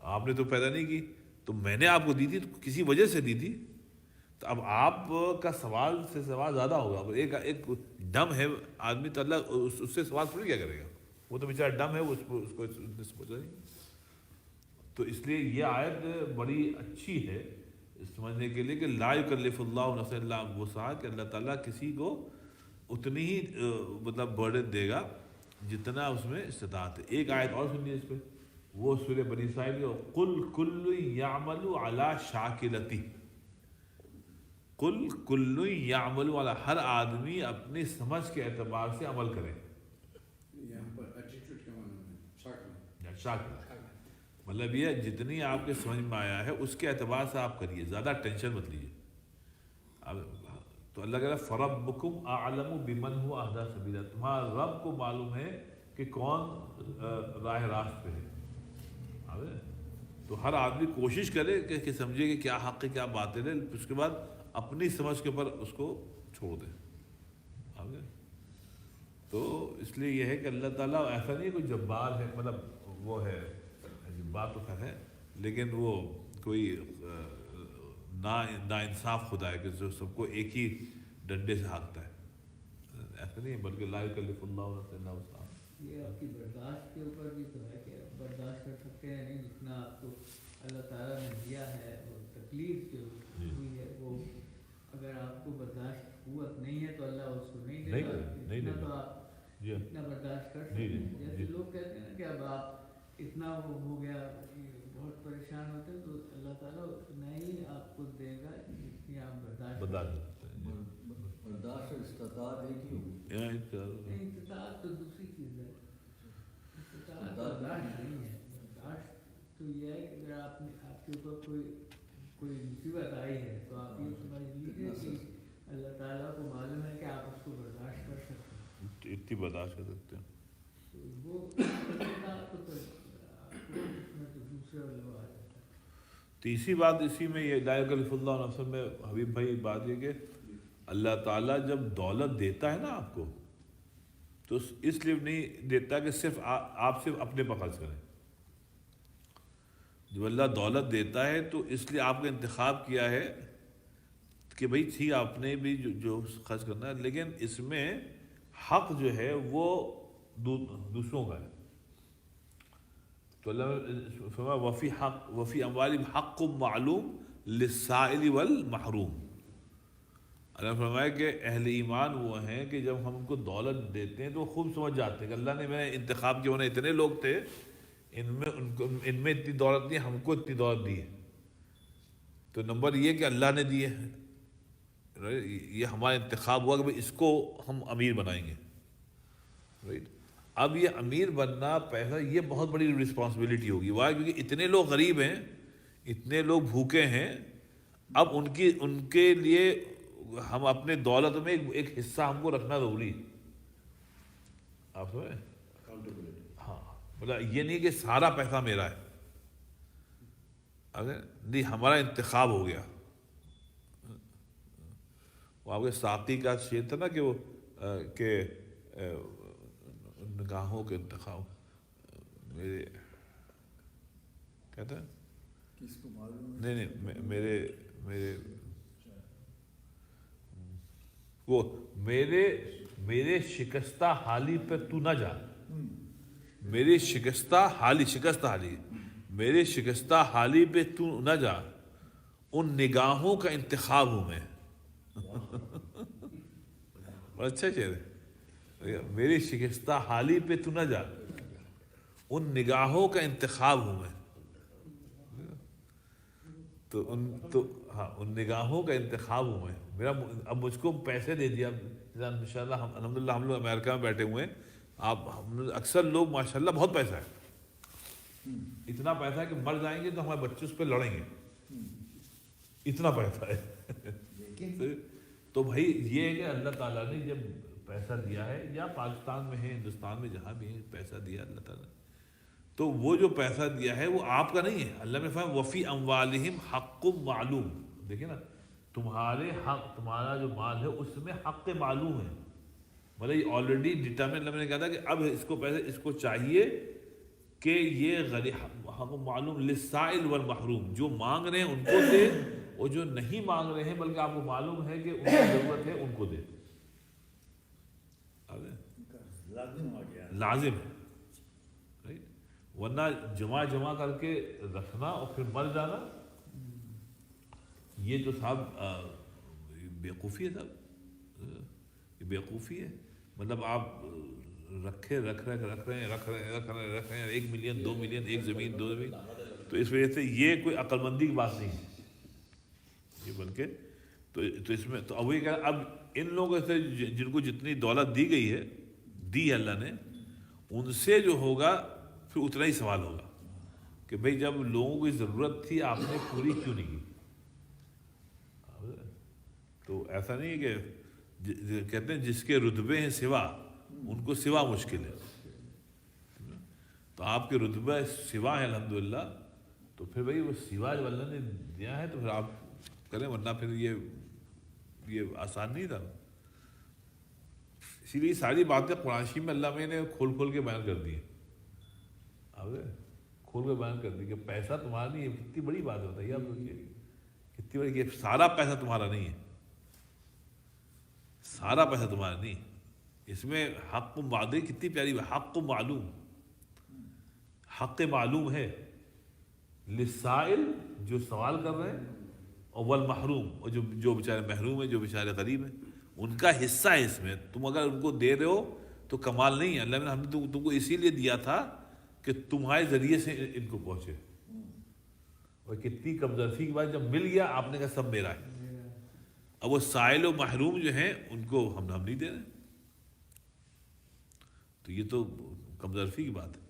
آپ نے تو پیدا نہیں کی, تو میں نے آپ کو دی تھی, تو کسی وجہ سے دی تھی. تو اب آپ کا سوال سے سوال زیادہ ہوگا. ایک ڈم ہے آدمی, تو اللہ اس سے سوال تھوڑی کیا کرے گا, وہ تو بیچارہ ڈم ہے, اس کو سمجھا نہیں. تو اس لیے یہ آیت بڑی اچھی ہے سمجھنے کے لیے کہ لا یکلف اللہ نفسا الا وسعہا, کہ اللہ تعالیٰ کسی کو اتنی ہی مطلب برڈن دے گا جتنا اس میں استطاعت ہے. ایک آیت اور سنیے اس پہ, وہ سورہ بنی اسرائیل کی, قل کل یعمل علی شاکلتہ, قل کل یعمل علی, ہر آدمی اپنی سمجھ کے اعتبار سے عمل کرے.
یہاں پر ایٹیٹیوڈ کے معنی میں
شاکل مطلب یہ جتنی آپ کے سمجھ میں آیا ہے اس کے اعتبار سے آپ کریے, زیادہ ٹینشن مت لیجیے. تو اللہ کہہ رہا ہے فربکم اعلم بمن هو اہدی سبیلا, تمہارا رب کو معلوم ہے کہ کون راہ راست پہ ہے. تو ہر آدمی کوشش کرے کہ سمجھے کہ کیا حق ہے کیا باطل ہے, اس کے بعد اپنی سمجھ کے اوپر اس کو چھوڑ دیں. تو اس لیے یہ ہے کہ اللہ تعالیٰ ایسا نہیں ہے کوئی جبار ہے, مطلب وہ ہے بات تو خیر ہے, لیکن وہ کوئی نا انصاف خدا ہے کہ جو سب کو ایک ہی ڈنڈے سے ہانکتا ہے, ایسا نہیں ہے. بلکہ لا یکلف اللہ نفسا الا وسعہا.
یہ آپ کی برداشت کے اوپر بھی تو ہے کہ آپ برداشت کر سکتے ہیں نہیں جتنا آپ کو اللہ تعالیٰ نے دیا ہے اور تکلیف جو ہوئی ہے وہ اگر آپ کو برداشت قوت نہیں ہے تو اللہ اس کو نہیں دے گا، اتنا تو آپ اتنا برداشت کر سکتے ہیں. جیسے لوگ کہتے ہیں نا کہ اب آپ اتنا وہ ہو گیا بہت پریشان ہوتے ہیں تو اللہ تعالیٰ اتنا ہی آپ کو دے گا جتنی آپ برداشت
برداشت اور استطاعت ایک ہی ہوگی.
نہیں. استطاعت تو دوسری چیز ہے، استطاعت برداشت نہیں ہے. برداشت تو یہ ہے کہ اگر آپ کے اوپر کوئی مصیبت آئی ہے تو آپ یہ سمجھ لیجیے کہ اللہ تعالیٰ کو معلوم ہے کہ آپ اس کو برداشت کر سکتے ہیں،
اتنی برداشت کر سکتے ہیں.
تو وہ استطاعت تو پھر آپ کو اس میں تو دوسرے والا آ جاتا ہے.
تیسری بات اسی میں یہ لا یکلف اللہ نفسا میں حبیب بھائی بات یہ کہ اللہ تعالیٰ جب دولت دیتا ہے نا آپ کو تو اس لیے نہیں دیتا کہ صرف آپ صرف اپنے پر خرچ کریں. جب اللہ دولت دیتا ہے تو اس لیے آپ کا انتخاب کیا ہے کہ بھئی ٹھیک آپ نے بھی جو خرچ کرنا ہے، لیکن اس میں حق جو ہے وہ دوسروں کا ہے. تو اللہ فرمایا وفی اموالہم حق معلوم للسائل والمحروم. اللہ نے فرمایا کہ اہل ایمان وہ ہیں کہ جب ہم ان کو دولت دیتے ہیں تو وہ خوب سمجھ جاتے ہیں کہ اللہ نے میں انتخاب کیا، انہیں اتنے لوگ تھے ان میں اتنی دولت نہیں، ہم کو اتنی دولت دی ہے. تو نمبر یہ کہ اللہ نے دی ہے، یہ ہمارا انتخاب ہوا کہ بھئی اس کو ہم امیر بنائیں گے. رائٹ. اب یہ امیر بننا پیسہ یہ بہت بڑی رسپانسبلٹی ہوگی. وائی کیونکہ اتنے لوگ غریب ہیں، اتنے لوگ بھوکے ہیں. اب ان کے لیے ہم اپنے دولت میں ایک حصہ ہم کو رکھنا ضروری ہے. آپ سمجھیں؟ ہاں، مطلب یہ نہیں کہ سارا پیسہ میرا ہے، اگر نہیں ہمارا انتخاب ہو گیا. وہ آپ کے ساقی کا شعر تھا نا کہ وہ کہ نگاہوں کے انتخاب میرے کہتا ہے
کس کو معلوم ہے؟
نہیں میرے وہ میرے شکستہ حالی پہ تو نہ جا، میرے شکستہ حالی میرے شکستہ حالی پہ تو نہ جا، ان نگاہوں کا انتخاب ہوں میں. بڑا اچھا شعر ہے. میری شکستہ حالی پہ تو نہ جا، ان نگاہوں کا انتخاب ہوں میں. تو ہاں ان نگاہوں کا انتخاب ہوں میں. میرا اب مجھ کو پیسے دے دیا انشاءاللہ. الحمدللہ ہم لوگ امریکہ میں بیٹھے ہوئے ہیں، اکثر لوگ ماشاءاللہ بہت پیسہ ہے، اتنا پیسہ ہے کہ مر جائیں گے تو ہمارے بچے اس پہ لڑیں گے، اتنا پیسہ ہے. تو بھائی یہ ہے کہ اللہ تعالیٰ نے جب پیسہ دیا ہے، یا پاکستان میں ہے، ہندوستان میں جہاں بھی ہے پیسہ دیا اللہ تعالیٰ نے، تو وہ جو پیسہ دیا ہے وہ آپ کا نہیں ہے. اللہ نے فرمایا وفی اموالہم حق معلوم. دیکھیں نا، تمہارے حق، تمہارا جو مال ہے اس میں حق معلوم ہے. مطلب یہ آلریڈی ڈٹرمن. اللہ نے کہا تھا کہ اب اس کو پیسے اس کو چاہیے کہ یہ حق معلوم للسائل والمحروم، جو مانگ رہے ہیں ان کو دے، اور جو نہیں مانگ رہے ہیں بلکہ آپ کو معلوم ہے کہ ان کو ضرورت ہے ان کو دے.
لازم ہو گیا،
لازم ہے. ورنہ جمع کر کے رکھنا اور پھر مر جانا، یہ تو صاحب بیوقوفی ہے صاحب، یہ بیوقوفی ہے. مطلب آپ رکھ رہے ہیں 1 ملین 2 ملین، 1 زمین 2 زمین. تو اس وجہ سے یہ کوئی عقل مندی کی بات نہیں ہے یہ، بلکہ تو اس میں تو اب یہ کہ اب ان لوگوں سے جن کو جتنی دولت دی گئی ہے، دی اللہ نے، ان سے جو ہوگا پھر اتنا ہی سوال ہوگا کہ بھئی جب لوگوں کی ضرورت تھی آپ نے پوری کیوں نہیں کی. تو ایسا نہیں ہے کہ کہتے ہیں جس کے رتبے ہیں سوا ان کو سوا مشکل ہے. تو آپ کے رتبہ سوا ہے الحمدللہ، تو پھر بھئی وہ سوا جو اللہ نے دیا ہے تو پھر آپ کریں، ورنہ پھر یہ آسان نہیں تھا. اسی لیے ساری باتیں قرآن شریف میں اللہ میں نے کھول کے بیان کر دی ہیں. کھول کے بیان کر دی کہ پیسہ تمہارا نہیں ہے. کتنی بڑی بات بتائیے آپ لوگ، کتنی بڑی، کہ سارا پیسہ تمہارا نہیں ہے، سارا پیسہ تمہارا نہیں. اس میں حق معدی کتنی پیاری بات، حق معلوم، حق معلوم ہے للسائل جو سوال کر رہے ہیں، اور والمحروم اور جو بیچارے محروم ہیں، جو بیچارے غریب ہیں، ان کا حصہ ہے اس میں. تم اگر ان کو دے رہے ہو تو کمال نہیں ہے. اللہ نے ہم نے تم کو اسی لیے دیا تھا کہ تمہارے ذریعے سے ان کو پہنچے. اور کتنی کمزرفی کے بعد جب مل گیا آپ نے کہا سب میرا ہے. اب وہ سائل و محروم جو ہیں ان کو ہم نہیں دے رہے، تو یہ تو کمزرفی کی بات ہے.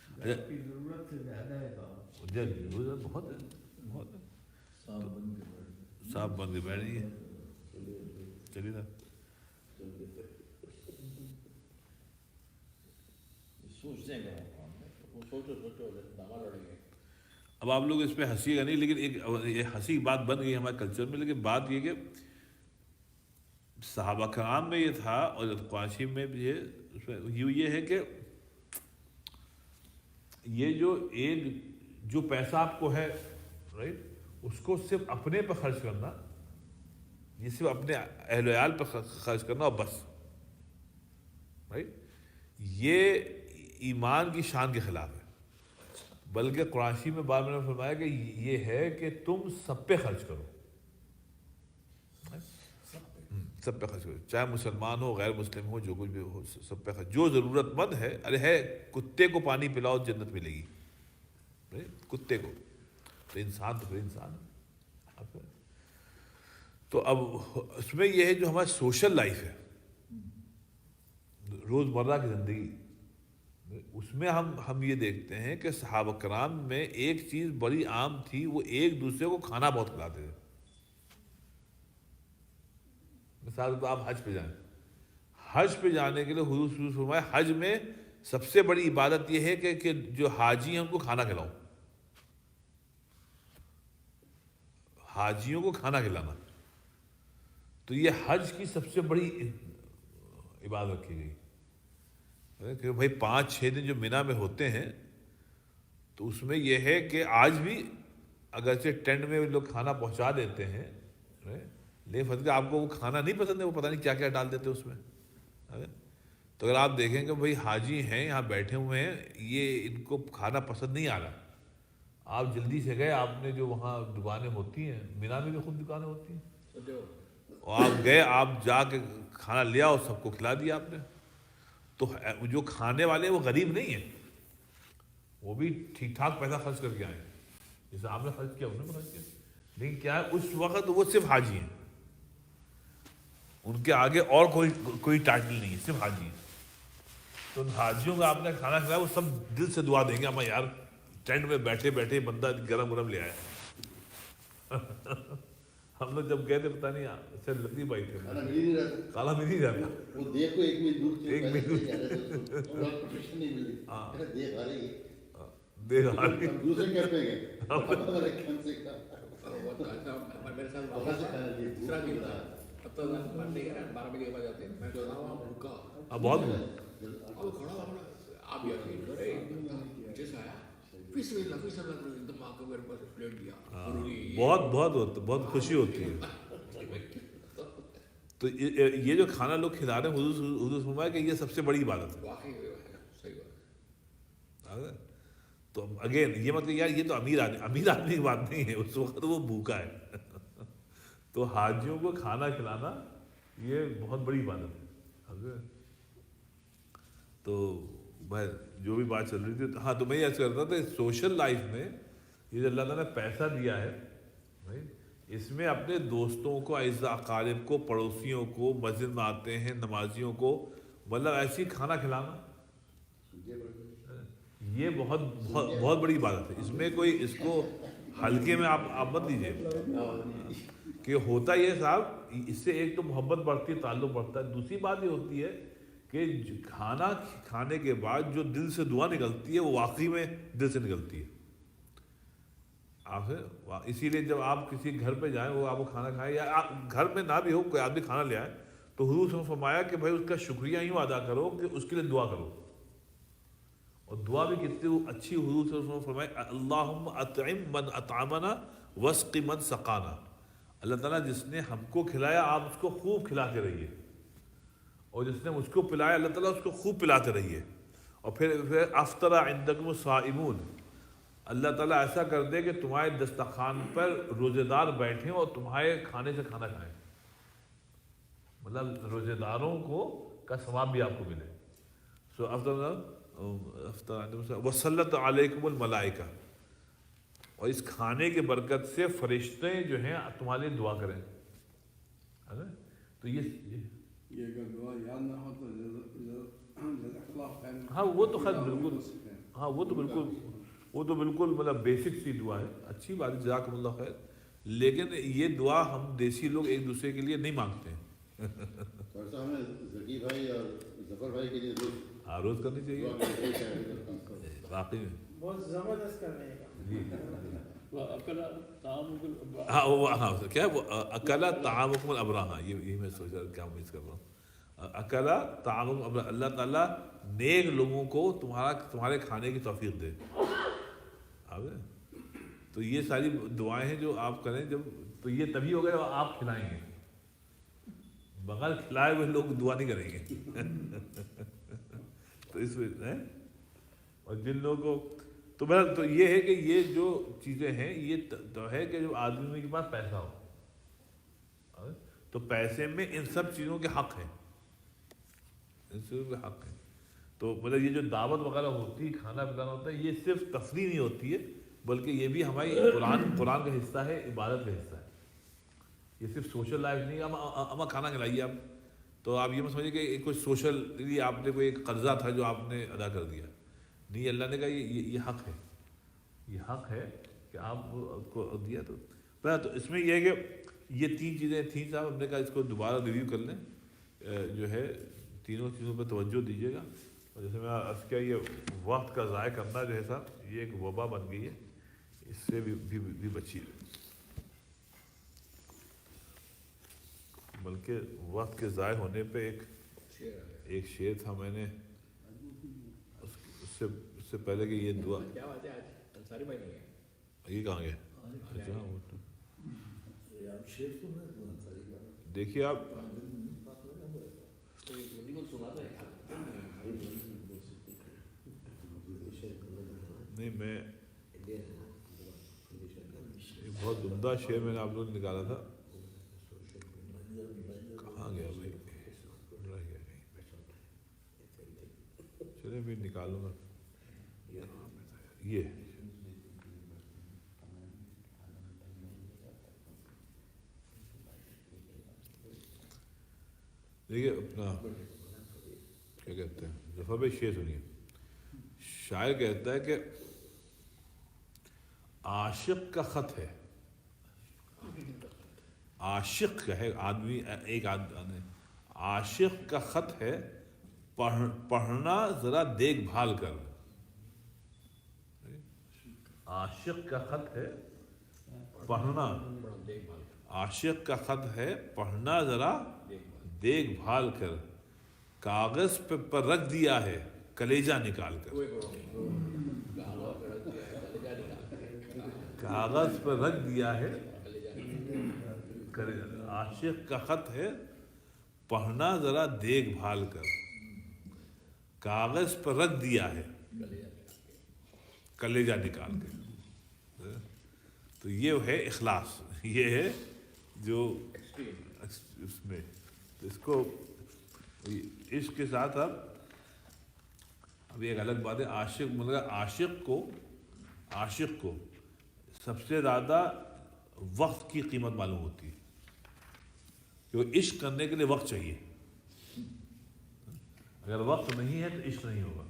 آپ کی ضرورت سے زیادہ ہے تو
ضرورت بہت ہے، بہت ہے. صاحب بن کے بیٹھ رہی ہے. چلیے نا. اب آپ لوگ اس پہ ہنسی گا نہیں، لیکن ایک ہنسی کی بات بن گئی ہمارے کلچر میں. لیکن بات یہ کہ صحابہ کرام میں یہ تھا اور قرآن میں بھی ہے، اس میں یہ ہے کہ یہ جو پیسہ آپ کو ہے رائٹ، اس کو صرف اپنے پہ خرچ کرنا، یہ صرف اپنے اہل و عیال پہ خرچ کرنا اور بس، رائٹ. یہ ایمان کی شان کے خلاف ہے. بلکہ قرآن میں بار میں نے فرمایا کہ یہ ہے کہ تم سب پہ خرچ کرو، سب پہ خرچ کرو، چاہے مسلمان ہو غیر مسلم ہو جو کچھ بھی ہو، سب پہ خرچ. جو ضرورت مند ہے، ارے ہے کتے کو پانی پلاؤ جنت ملے گی، کتے کو. تو انسان تو پھر انسان ہے. تو اب اس میں یہ ہے جو ہماری سوشل لائف ہے، روزمرہ کی زندگی، اس میں ہم یہ دیکھتے ہیں کہ صحابہ کرام میں ایک چیز بڑی عام تھی، وہ ایک دوسرے کو کھانا بہت کھلاتے تھے. مثال تو آپ حج پہ جائیں، حج پہ جانے کے لیے حضور صلی اللہ علیہ وسلم فرمایا حج میں سب سے بڑی عبادت یہ ہے کہ جو حاجی ہیں ان کو کھانا کھلاؤ، حاجیوں کو کھانا کھلانا. تو یہ حج کی سب سے بڑی عبادت رکھی گئی کہ بھائی 5-6 دن جو مینا میں ہوتے ہیں، تو اس میں یہ ہے کہ آج بھی اگرچہ ٹینٹ میں لوگ کھانا پہنچا دیتے ہیں، لیکن فتح آپ کو وہ کھانا نہیں پسند ہے، وہ پتہ نہیں کیا کیا ڈال دیتے اس میں. تو اگر آپ دیکھیں کہ بھائی حاجی ہیں یہاں بیٹھے ہوئے ہیں، یہ ان کو کھانا پسند نہیں آ رہا، آپ جلدی سے گئے، آپ نے جو وہاں دکانیں ہوتی ہیں، مینا میں بھی خود دکانیں ہوتی ہیں، اور آپ گئے، آپ جا کے کھانا لیا اور سب کو کھلا دیا آپ نے. تو جو کھانے والے وہ غریب نہیں ہیں، وہ بھی ٹھیک ٹھاک پیسہ خرچ کر کے آئے، جیسے آپ نے خرچ کیا انہوں نے خرچ کیا. لیکن کیا ہے اس وقت وہ صرف حاجی ہیں، ان کے آگے اور کوئی ٹائٹل نہیں ہے، صرف حاجی ہیں. تو ان حاجیوں کا آپ نے کھانا کھلایا، وہ سب دل سے دعا دیں گے ہمیں یار ٹینٹ میں بیٹھے بیٹھے بندہ گرم گرم لے آیا. ہم لوگ جب گئے تھے پتہ نہیں اچھا لگتی بھائی تھے،
کھانا مل ہی نہیں رہا تھا.
کالا بھی نہیں جاتا.
وہ دیکھ کو 1 میل دور سے
ایک میل دور.
پروٹیکشن نہیں ملی. دیکھ آ رہی ہے،
دیکھ آ رہی ہے.
دوسرے کیمپ میں گئے، ہمارے کیمپ سے کھا
میرے ساتھ
وہاں سے کھانا لیے.
اس طرح کی اب تو 12 بجے کے بعد جاتے ہیں، میں جو وہاں بھوکا
بہت
اور کھڑا ہوا، آپ یقین کریں جیسا آیا فیس ایک دم آ کے میرے پاس پلیٹ دیا.
بہت خوشی ہوتی ہے. تو یہ جو کھانا لوگ کھلا رہے ہیں، حضور فرمایا کہ یہ سب سے بڑی عبادت ہے.
واقعی صحیح بات.
تو اگین یہ مطلب یار یہ تو امیر آدمی کی بات نہیں ہے، اس وقت وہ بھوکا ہے. تو حاجیوں کو کھانا کھلانا یہ بہت بڑی عبادت ہے. تو میں جو بھی بات چل رہی تھی، ہاں تو میں یہ کرتا تھا سوشل لائف میں یہ جو اللہ تعالیٰ نے پیسہ دیا ہے، اس میں اپنے دوستوں کو، اعزاء اقارب کو، پڑوسیوں کو، مسجد میں آتے ہیں نمازیوں کو مطلب ایسی کھانا کھلانا، یہ بہت بڑی عبادت ہے. اس میں کوئی اس کو ہلکے میں آپ مت لیجیے کہ ہوتا یہ صاحب، اس سے ایک تو محبت بڑھتی ہے، تعلق بڑھتا ہے. دوسری بات یہ ہوتی ہے کہ کھانا کھانے کے بعد جو دل سے دعا نکلتی ہے وہ واقعی میں دل سے نکلتی ہے آپ سے. اسی لیے جب آپ کسی گھر پہ جائیں، وہ آپ کو کھانا کھائیں، یا آپ گھر میں نہ بھی ہو کوئی آدمی کھانا لے آئے، تو حضور صلی اللہ علیہ وسلم فرمایا کہ بھائی اس کا شکریہ یوں ادا کرو کہ اس کے لیے دعا کرو. اور دعا بھی کتنی اچھی حضور صلی اللہ علیہ وسلم فرمائے اللہم اطعم من اطعمنا واسق من سقانا. اللہ تعالیٰ جس نے ہم کو کھلایا آپ اس کو خوب کھلاتے رہیے، اور جس نے مجھ کو پلایا اللہ تعالیٰ اس کو خوب پلاتے رہیے. اور پھر افطر عندکم الصائمون، اللہ تعالیٰ ایسا کر دے کہ تمہارے دسترخوان پر روزے دار بیٹھیں اور تمہارے کھانے سے کھانا کھائیں، مطلب روزے داروں کو کا ثواب بھی آپ کو ملے. سو افطر وسلط علیکم الملائکہ، اور اس کھانے کی برکت سے فرشتے جو ہیں تمہارے لیے دعا کریں. تو یہ
اگر دعا یاد نہ ہو تو
ہاں وہ تو خیر بالکل، ہاں وہ تو بالکل مطلب بیسک سی دعا ہے، اچھی بات ہے، جزاکم اللہ خیر. لیکن یہ دعا ہم دیسی لوگ ایک دوسرے کے لیے نہیں مانگتے ہیں.
صاحب ہمیں ذکی بھائی اور ظفر بھائی کے لیے
روز کرنی چاہیے واقعی میں.
بہت زبردست کر رہے ہیں.
ہاں کیا وہ اکلا طعامکم الابرار، ہاں یہ میں سوچ رہا کیا امید کر رہا ہوں. اکلا طعامکم الابرار، اللہ تعالیٰ نیک لوگوں کو تمہارے کھانے کی توفیق دے. تو یہ ساری دعائیں ہیں جو آپ کریں جب، تو یہ تبھی ہوگا جب آپ کھلائیں گے، بغیر کھلائے ہوئے لوگ دعا نہیں کریں گے. تو اس میں اور جن لوگوں کو تو یہ ہے کہ یہ جو چیزیں ہیں یہ تو ہے کہ جو آدمی کے پاس پیسہ ہو تو پیسے میں ان سب چیزوں کے حق ہیں، ان چیزوں کے حق ہیں. تو مطلب یہ جو دعوت وغیرہ ہوتی ہے، کھانا پکانا ہوتا ہے، یہ صرف تفریح نہیں ہوتی ہے بلکہ یہ بھی ہماری قرآن کا حصہ ہے، عبادت کا حصہ ہے. یہ صرف سوشل لائف نہیں. اما کھانا کھلائیے آپ، تو آپ یہ مت سمجھیے کہ کوئی سوشل آپ نے کوئی ایک قرضہ تھا جو آپ نے ادا کر دیا. نہیں، اللہ نے کہا یہ حق ہے، یہ حق ہے کہ آپ کو دیا. تو اس میں یہ ہے کہ یہ تین چیزیں تھیں صاحب، ہم نے کہا اس کو دوبارہ ریویو کر لیں. جو ہے تینوں چیزوں پہ توجہ دیجیے گا. اور جیسے میں عرض کیا، یہ وقت کا ضائع کرنا جو ہے صاحب یہ ایک وبا بن گئی ہے، اس سے بھی بچیے. بلکہ وقت کے ضائع ہونے پہ ایک شعر تھا، میں نے اس سے پہلے کہ یہ دعا یہ کہاں گیا. اچھا دیکھیے آپ، نہیں میں ایک بہت عمدہ شعر میں نے آپ لوگوں نے نکالا تھا، کہاں گیا بھائی، رہ گیا کہیں. چلے بھی نکالوں گا. یہ دیکھیے اپنا کیا کہتے ہیں، ظفر بھائی شعر سنیے. شاعر کہتا ہے کہ عاشق کا خط ہے، عاشق کا ہے آدمی، ایک آدمی عاشق کا خط ہے، پڑھنا ذرا دیکھ بھال کر. عاشق کا خط ہے پڑھنا، عاشق کا خط ہے پڑھنا ذرا دیکھ بھال کر، کاغذ پر رکھ دیا ہے کلیجہ نکال کر. کاغذ پر رکھ دیا ہے، عاشق کا خط ہے پڑھنا ذرا دیکھ بھال کر، کاغذ پر رکھ دیا ہے کلیجہ نکال کے. تو یہ ہے اخلاص، یہ ہے جو اس میں. تو اس کو عشق کے ساتھ اب ایک الگ بات ہے. عاشق مطلب عاشق کو سب سے زیادہ وقت کی قیمت معلوم ہوتی ہے، کہ عشق کرنے کے لیے وقت چاہیے. اگر وقت نہیں ہے تو عشق نہیں ہوگا.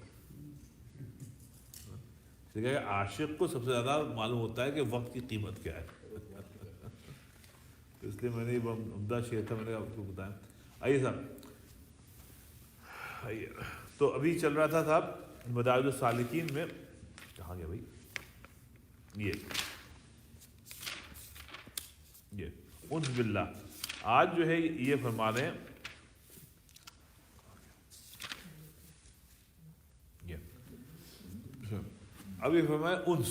ٹھیک ہے، عاشق کو سب سے زیادہ معلوم ہوتا ہے کہ وقت کی قیمت کیا ہے. تو اس لیے میں نے یہ عمدہ شعر تھا، میں نے آپ کو بتایا. آئیے صاحب، آئیے. تو ابھی چل رہا تھا صاحب مدارج السالکین میں، کہاں گیا بھائی، یہ انس باللہ. آج جو ہے یہ فرما رہے ہیں، ابھی فرمائے انس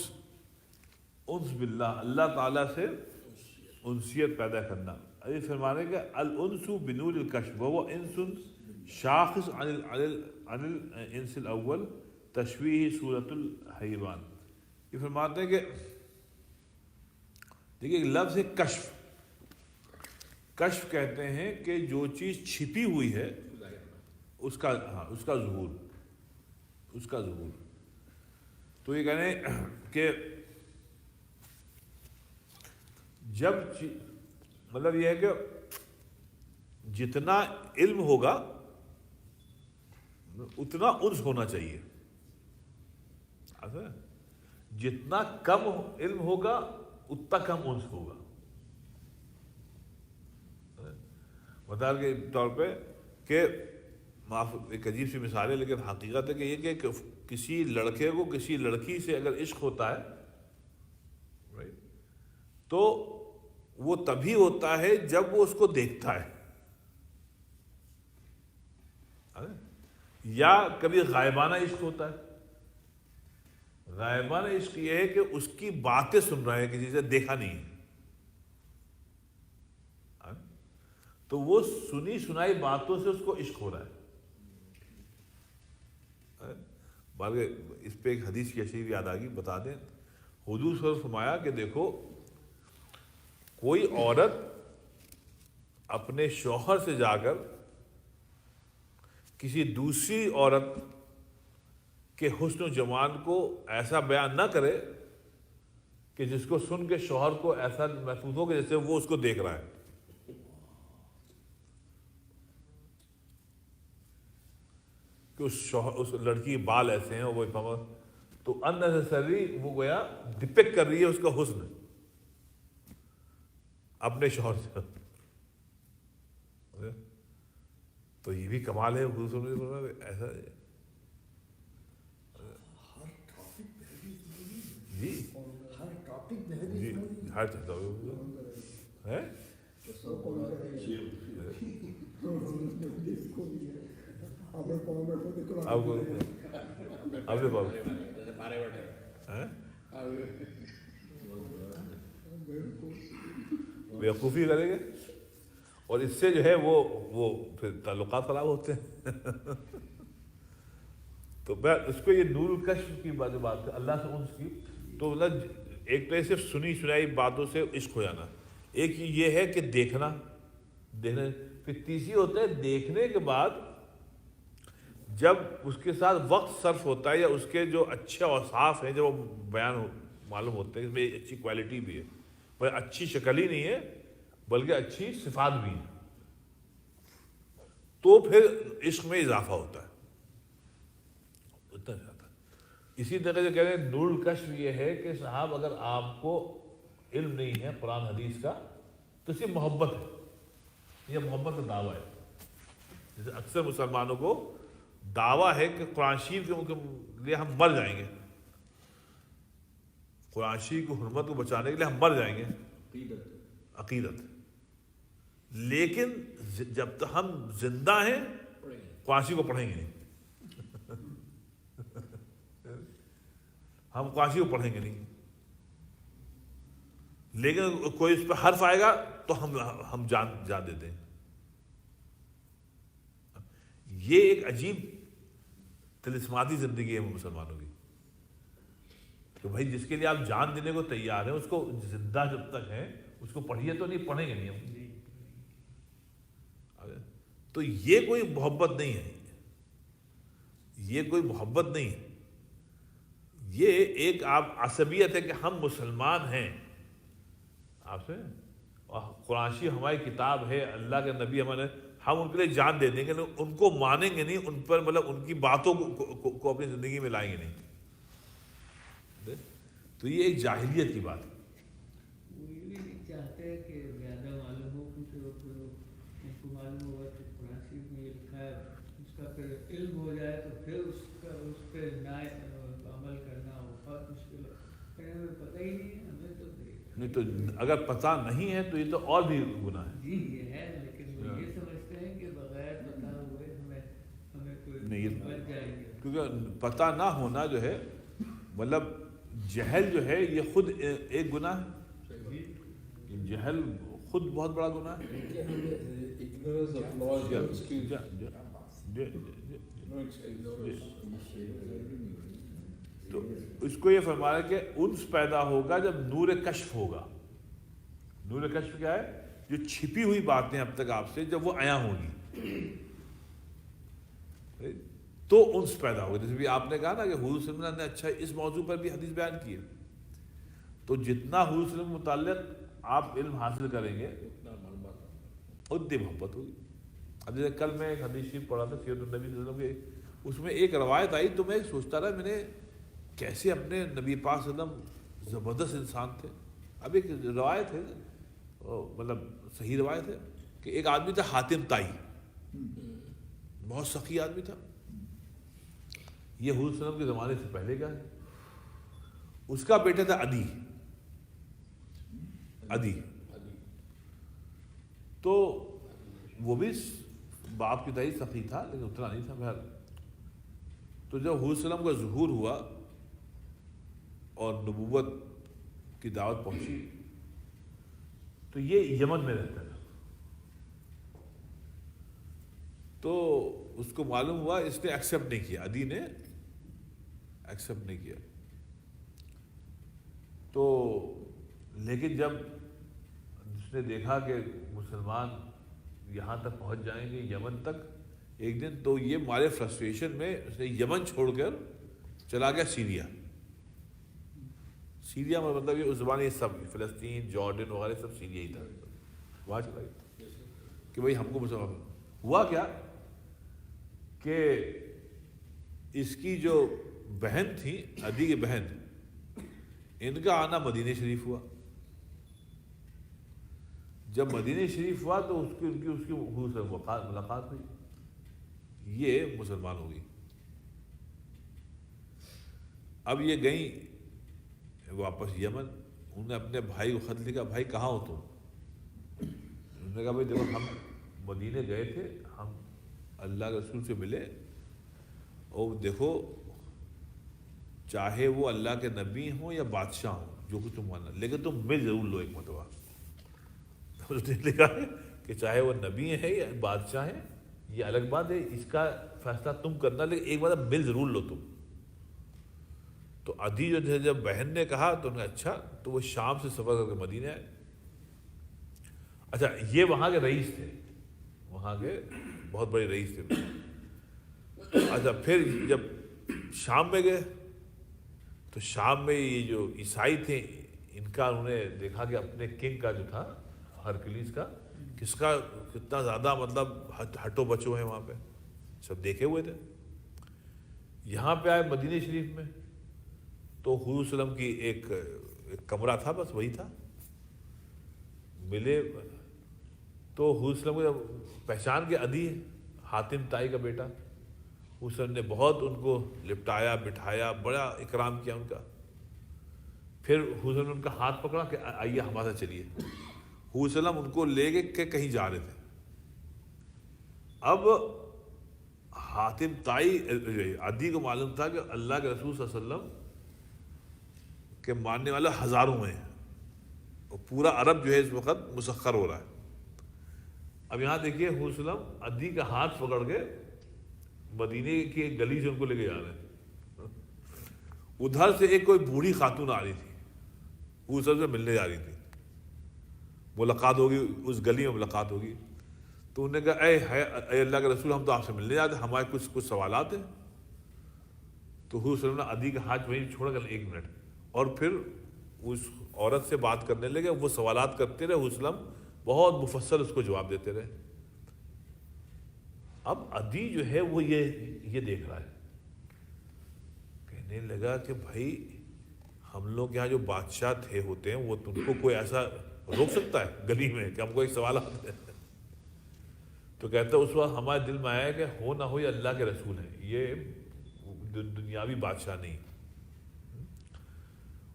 باللہ، اللہ تعالیٰ سے انسیت پیدا کرنا. ابھی فرمانے کہ الانس بنور الکشف، وہ انس شاخص عن الانس الاول تشبیہ صورت الحیوان. یہ فرماتے ہیں کہ دیکھیے ایک لفظ ہے کشف. کشف کہتے ہیں کہ جو چیز چھپی ہوئی ہے اس کا ظہور. تو یہ کہنے کہ جب مطلب یہ ہے کہ جتنا علم ہوگا اتنا انس ہونا چاہیے. جتنا کم علم ہوگا اتنا کم انس ہوگا. مثال کے طور پہ کہ ایک عجیب سی مثال ہے لیکن حقیقت ہے کہ یہ کہ کسی لڑکے کو کسی لڑکی سے اگر عشق ہوتا ہے تو وہ تبھی ہوتا ہے جب وہ اس کو دیکھتا ہے. یا کبھی غائبانہ عشق ہوتا ہے. غائبانہ عشق یہ ہے کہ اس کی باتیں سن رہا ہے کسی سے دیکھا نہیں ہے. تو وہ سنی سنائی باتوں سے اس کو عشق ہو رہا ہے. بلکہ اس پہ ایک حدیث کی اشیر یاد آ گئی, بتا دیں. حضور صلی اللہ علیہ وسلم نے فرمایا کہ دیکھو کوئی عورت اپنے شوہر سے جا کر کسی دوسری عورت کے حسن و جمال کو ایسا بیان نہ کرے کہ جس کو سن کے شوہر کو ایسا محسوس ہو کہ جیسے وہ اس کو دیکھ رہا ہے. کہ اس لڑکی کے بال ایسے ہیں وہ تو اننیسیسری وہ گویا ڈپیکٹ کر رہی ہے اس کا حسن اپنے شوہر سے. تو یہ بھی کمال ہے ایسا جی
ہر ٹاپک میں
جی ہر ہے بیوقوفی کریں گے اور اس سے جو ہے وہ پھر تعلقات خراب ہوتے ہیں. تو اس کو یہ نور الکشف کی بات ہے اللہ سے انس کی. تو مطلب ایک تو صرف سنی سنائی باتوں سے عشق ہو جانا, ایک یہ ہے کہ دیکھنا. پھر تیسری ہوتا ہے دیکھنے کے بعد جب اس کے ساتھ وقت صرف ہوتا ہے یا اس کے جو اچھے اوصاف ہیں جب وہ بیان معلوم ہوتے ہیں, اس میں اچھی کوالٹی بھی ہے, پر اچھی شکل ہی نہیں ہے بلکہ اچھی صفات بھی ہیں, تو پھر عشق میں اضافہ ہوتا ہے. اتنا جاتا ہے. اسی طرح سے کہہ رہے ہیں نور الکشف یہ ہے کہ صاحب اگر آپ کو علم نہیں ہے قرآن حدیث کا تو صرف محبت ہے, یہ محبت کا دعویٰ ہے. جیسے اکثر مسلمانوں کو دعویٰ ہے کہ قرآن شریف کے لیے ہم مر جائیں گے, قرآن شریف کو حرمت کو بچانے کے لیے ہم مر جائیں گے, عقیدت. لیکن جب تک ہم زندہ ہیں قرآن شریف کو پڑھیں گے نہیں, ہم قرآن شریف کو پڑھیں گے نہیں. لیکن کوئی اس پہ حرف آئے گا تو ہم جان دیتے ہیں. یہ ایک عجیب طلسماتی زندگی ہے مسلمانوں کی کہ بھائی جس کے لیے آپ جان دینے کو تیار ہیں اس کو زندہ جب تک ہے اس کو پڑھیے تو نہیں, پڑھیں گے نہیں ہم. تو یہ کوئی محبت نہیں ہے, یہ کوئی محبت نہیں ہے, یہ ایک آپ عصبیت ہے کہ ہم مسلمان ہیں. آپ سے قرآن شریف ہماری کتاب ہے, اللہ کے نبی ہمارے, ہم ان کے لیے جان دے دیں گے, ان کو مانیں گے نہیں, ان پر مطلب ان کی باتوں کو اپنی زندگی میں لائیں گے نہیں. تو یہ ایک جاہلیت کی بات ہے.
وہ یہ بھی نہیں چاہتے کہ زیادہ معلوم ہو, کیونکہ ان کو معلوم ہوگا کہ قرآن شریف میں یہ لکھا ہے, اس کا پھر علم ہو جائے تو پھر اس پہ عمل کرنا بہت مشکل ہے. ہمیں پتہ ہی نہیں ہے, ہمیں تو
نہیں تو اگر پتہ نہیں ہے تو یہ تو اور بھی گناہ ہے.
جی یہ ہے, لیکن وہ یہ سمجھتے ہیں کہ بغیر پتہ ہوئے ہمیں کوئی
نہیں,
بچ جائیں گے.
کیونکہ پتہ نہ ہونا جو ہے مطلب جہل جو ہے یہ خود ایک گناہ ہے. جہل خود بہت بڑا گناہ ہے. تو اس کو یہ فرما رہا ہے کہ انس پیدا ہوگا جب نور کشف ہوگا. نور کشف کیا ہے؟ جو چھپی ہوئی باتیں اب تک آپ سے جب وہ عیاں ہوں گی تو انس پیدا ہوگا. جیسے بھی آپ نے کہا نا کہ حضور صلی اللہ علیہ وسلم نے اچھا اس موضوع پر بھی حدیث بیان کی ہے, تو جتنا حضور صلی اللہ علیہ وسلم متعلق آپ علم حاصل کریں گے اتنی محبت ہوگی. اب جیسے کل میں ایک حدیث شریف پڑھا تھا سیرت النبی صلی اللہ علیہ وسلم کے, اس میں ایک روایت آئی تو میں سوچتا رہا میں نے کیسے اپنے نبی پاک صلی اللہ علیہ وسلم زبردست انسان تھے. اب ایک روایت ہے, مطلب صحیح روایت ہے, کہ ایک آدمی تھا حاتم طائی, بہت سخی آدمی تھا. یہ حضور صلی اللہ علیہ وسلم کے زمانے سے پہلے کا ہے. اس کا بیٹا تھا عدی, تو وہ بھی باپ کی طرح سخی تھا لیکن اتنا نہیں تھا. بہر تو جب حضور صلی اللہ علیہ وسلم کا ظہور ہوا اور نبوت کی دعوت پہنچی تو یہ یمن میں رہتا تھا. تو اس کو معلوم ہوا, اس نے ایکسیپٹ نہیں کیا, عدی نے ایکسیپٹ نہیں کیا. تو لیکن جب اس نے دیکھا کہ مسلمان یہاں تک پہنچ جائیں گے یمن تک ایک دن, تو یہ مارے فرسٹریشن میں اس نے یمن چھوڑ کر چلا گیا سیریا. سیریا میں مطلب یہ اس زمانے یہ سب فلسطین جارڈن وغیرہ سب سیریا ہی تھا, وہاں چلا گیا کہ بھائی ہم کو مسلمان. ہوا کیا کہ اس کی جو بہن تھی, عدی کی بہن, ان کا آنا مدینہ شریف ہوا. جب مدینہ شریف ہوا تو اس کی ملاقات ہوئی, یہ مسلمان ہو گئی. اب یہ گئیں واپس یمن, انہوں نے اپنے بھائی کو خط لکھا, بھائی کہاں ہو تم؟ انہوں نے کہا بھائی دیکھو ہم مدینہ گئے تھے, ہم اللہ کے رسول سے ملے, اور دیکھو چاہے وہ اللہ کے نبی ہوں یا بادشاہ ہوں جو کچھ تم ماننا, لیکن تم مل ضرور لو ایک مرتبہ. اس نے لکھا ہے کہ چاہے وہ نبی ہے یا بادشاہ ہیں یہ الگ بات ہے, اس کا فیصلہ تم کرنا, لیکن ایک بار مل ضرور لو تم. تو عدی جو تھے جب بہن نے کہا تو انہیں اچھا, تو وہ شام سے سفر کر کے مدینہ آئے. اچھا یہ وہاں کے رئیس تھے, وہاں کے بہت بڑے رئیس تھے. اچھا پھر جب شام میں گئے تو شام میں یہ جو عیسائی تھے ان کا انہوں نے دیکھا کہ اپنے کنگ کا جو تھا ہرکلیس کا, کس کا کتنا زیادہ مطلب ہٹو بچو ہیں وہاں پہ, سب دیکھے ہوئے تھے. یہاں پہ آئے مدینہ شریف میں تو حضور صلی اللہ علیہ وسلم کی ایک کمرہ تھا, بس وہی تھا. ملے تو حضور صلی اللہ علیہ وسلم کو پہچان کے عدی حاتم طائی کا بیٹا, حضور صلی اللہ علیہ وسلم نے بہت ان کو لپٹایا بٹھایا, بڑا اکرام کیا ان کا. پھر حضور صلی اللہ علیہ وسلم نے ان کا ہاتھ پکڑا کہ آئیے ہمارے ساتھ چلیے. حضور صلی اللہ علیہ وسلم ان کو لے گئے کہ کہیں جا رہے تھے. اب حاتم طائی عدی کو معلوم تھا کہ اللہ کے رسول صلی اللہ علیہ وسلم کے ماننے والے ہزاروں ہیں, اور پورا عرب جو ہے اس وقت مسخر ہو رہا ہے. اب یہاں دیکھیے حضور صلی اللہ علیہ وسلم عدی کا ہاتھ پکڑ کے مدینے کی ایک گلی سے ان کو لے کے جا رہے ہیں. ادھر سے ایک کوئی بوڑھی خاتون آ رہی تھی, حضور صلی اللہ علیہ وسلم سے ملنے جا رہی تھی, ملاقات ہوگی اس گلی میں ملاقات ہوگی. تو انہوں نے کہا اے اللہ کے رسول ہم تو آپ سے ملنے جاتے ہیں, ہمارے کچھ سوالات ہیں. تو حضور صلی اللہ علیہ وسلم نے عدی کا ہاتھ وہیں چھوڑا کر ایک منٹ, اور پھر اس عورت سے بات کرنے لگے. وہ سوالات کرتے رہے, حضور صلی اللہ علیہ وسلم بہت مفصل اس کو جواب دیتے رہے. اب عدی جو ہے وہ یہ دیکھ رہا ہے, کہنے لگا کہ بھائی ہم لوگ یہاں جو بادشاہ تھے ہوتے ہیں وہ تم کو کوئی ایسا روک سکتا ہے گلی میں کہ ہم کو ایک سوال آتے ہیں؟ تو کہتا ہے اس وقت ہمارے دل میں آیا کہ ہو نہ ہو یہ اللہ کے رسول ہیں, یہ دنیاوی بادشاہ نہیں.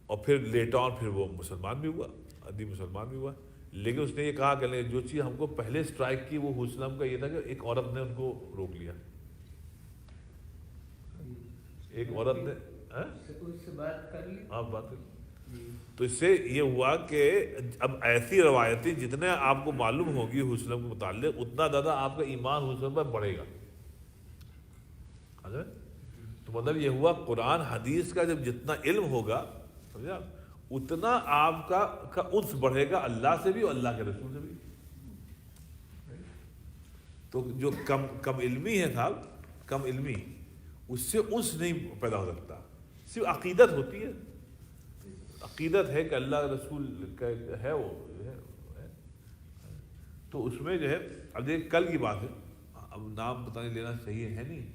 اور پھر لیٹر آن پھر وہ مسلمان بھی ہوا, عدی مسلمان بھی ہوا. لیکن اس نے یہ کہا کہ جو چیز ہم کو پہلے سٹرائک کی وہ حضور صلی اللہ علیہ وسلم کا یہ تھا کہ ایک عورت نے ان کو روک لیا. ایک عورت نے
بات کر لی,
آپ بات کر. تو اس سے یہ ہوا کہ اب ایسی روایتیں جتنے آپ کو معلوم ہوگی حضور صلی اللہ علیہ وسلم کے متعلق اتنا زیادہ آپ کا ایمان حضور صلی اللہ علیہ وسلم پر بڑھے گا. تو مطلب یہ ہوا قرآن حدیث کا جب جتنا علم ہوگا سمجھا اتنا آپ کا انس بڑھے گا اللہ سے بھی اور اللہ کے رسول سے بھی. تو جو کم علمی ہے صاحب کم علمی اس سے انس نہیں پیدا ہو سکتا. صرف عقیدت ہوتی ہے, عقیدت ہے کہ اللہ رسول کا ہے وہ ہے. تو اس میں جو ہے اب دیکھ کل کی بات ہے, اب نام پتہ نہیں لینا صحیح ہے نہیں.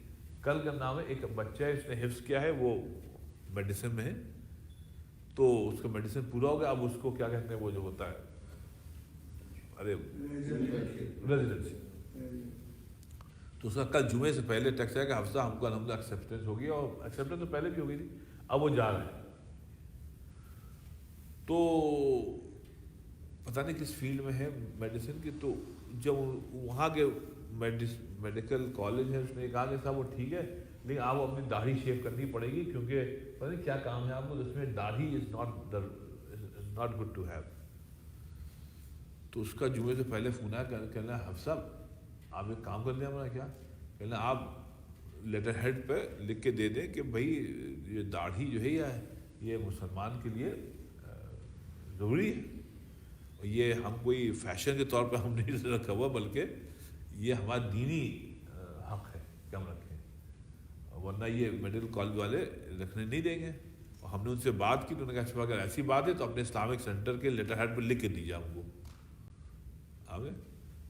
کل کا نام ہے ایک بچہ ہے اس نے حفظ کیا ہے وہ میڈیسن میں ہے تو اس کا میڈیسن پورا ہو گیا. اب اس کو کیا کہتے ہیں وہ جو ہوتا ہے ارے ریزیڈنسی. تو اس کا کل جمعے سے پہلے ٹیکس ہے کہ حفصہ ہم کو الحمدللہ ایکسیپٹنس ہوگی اور ایکسیپٹنس تو پہلے بھی ہو گئی تھی. اب وہ جا رہے ہیں تو پتہ نہیں کس فیلڈ میں ہے میڈیسن کی. تو جب وہاں کے میڈیکل کالج ہے اس نے کہا کہ صاحب وہ ٹھیک ہے لیکن آپ اپنی داڑھی شیو کرنی پڑے گی کیونکہ پتہ نہیں کیا کام ہے آپ کو اس میں داڑھی is not good to have. تو اس کا جمعے سے پہلے فون آیا کہنا حفص صاحب آپ ایک کام کر دیں ہمارا کیا کہنا آپ لیٹر ہیڈ پہ لکھ کے دے دیں کہ بھائی یہ داڑھی جو ہے یہ مسلمان کے لیے ضروری ہے. یہ ہم کوئی فیشن کے طور پہ ہم نہیں رکھا ہوا بلکہ یہ ہمارا دینی حق ہے کہ ہم رکھیں, ورنہ یہ میڈیکل کالج والے رکھنے نہیں دیں گے. اور ہم نے ان سے بات کی تو انہوں نے کہا اگر ایسی بات ہے تو اپنے اسلامک سینٹر کے لیٹر ہیڈ پہ لکھ کے دیجیے ہم کو. آگے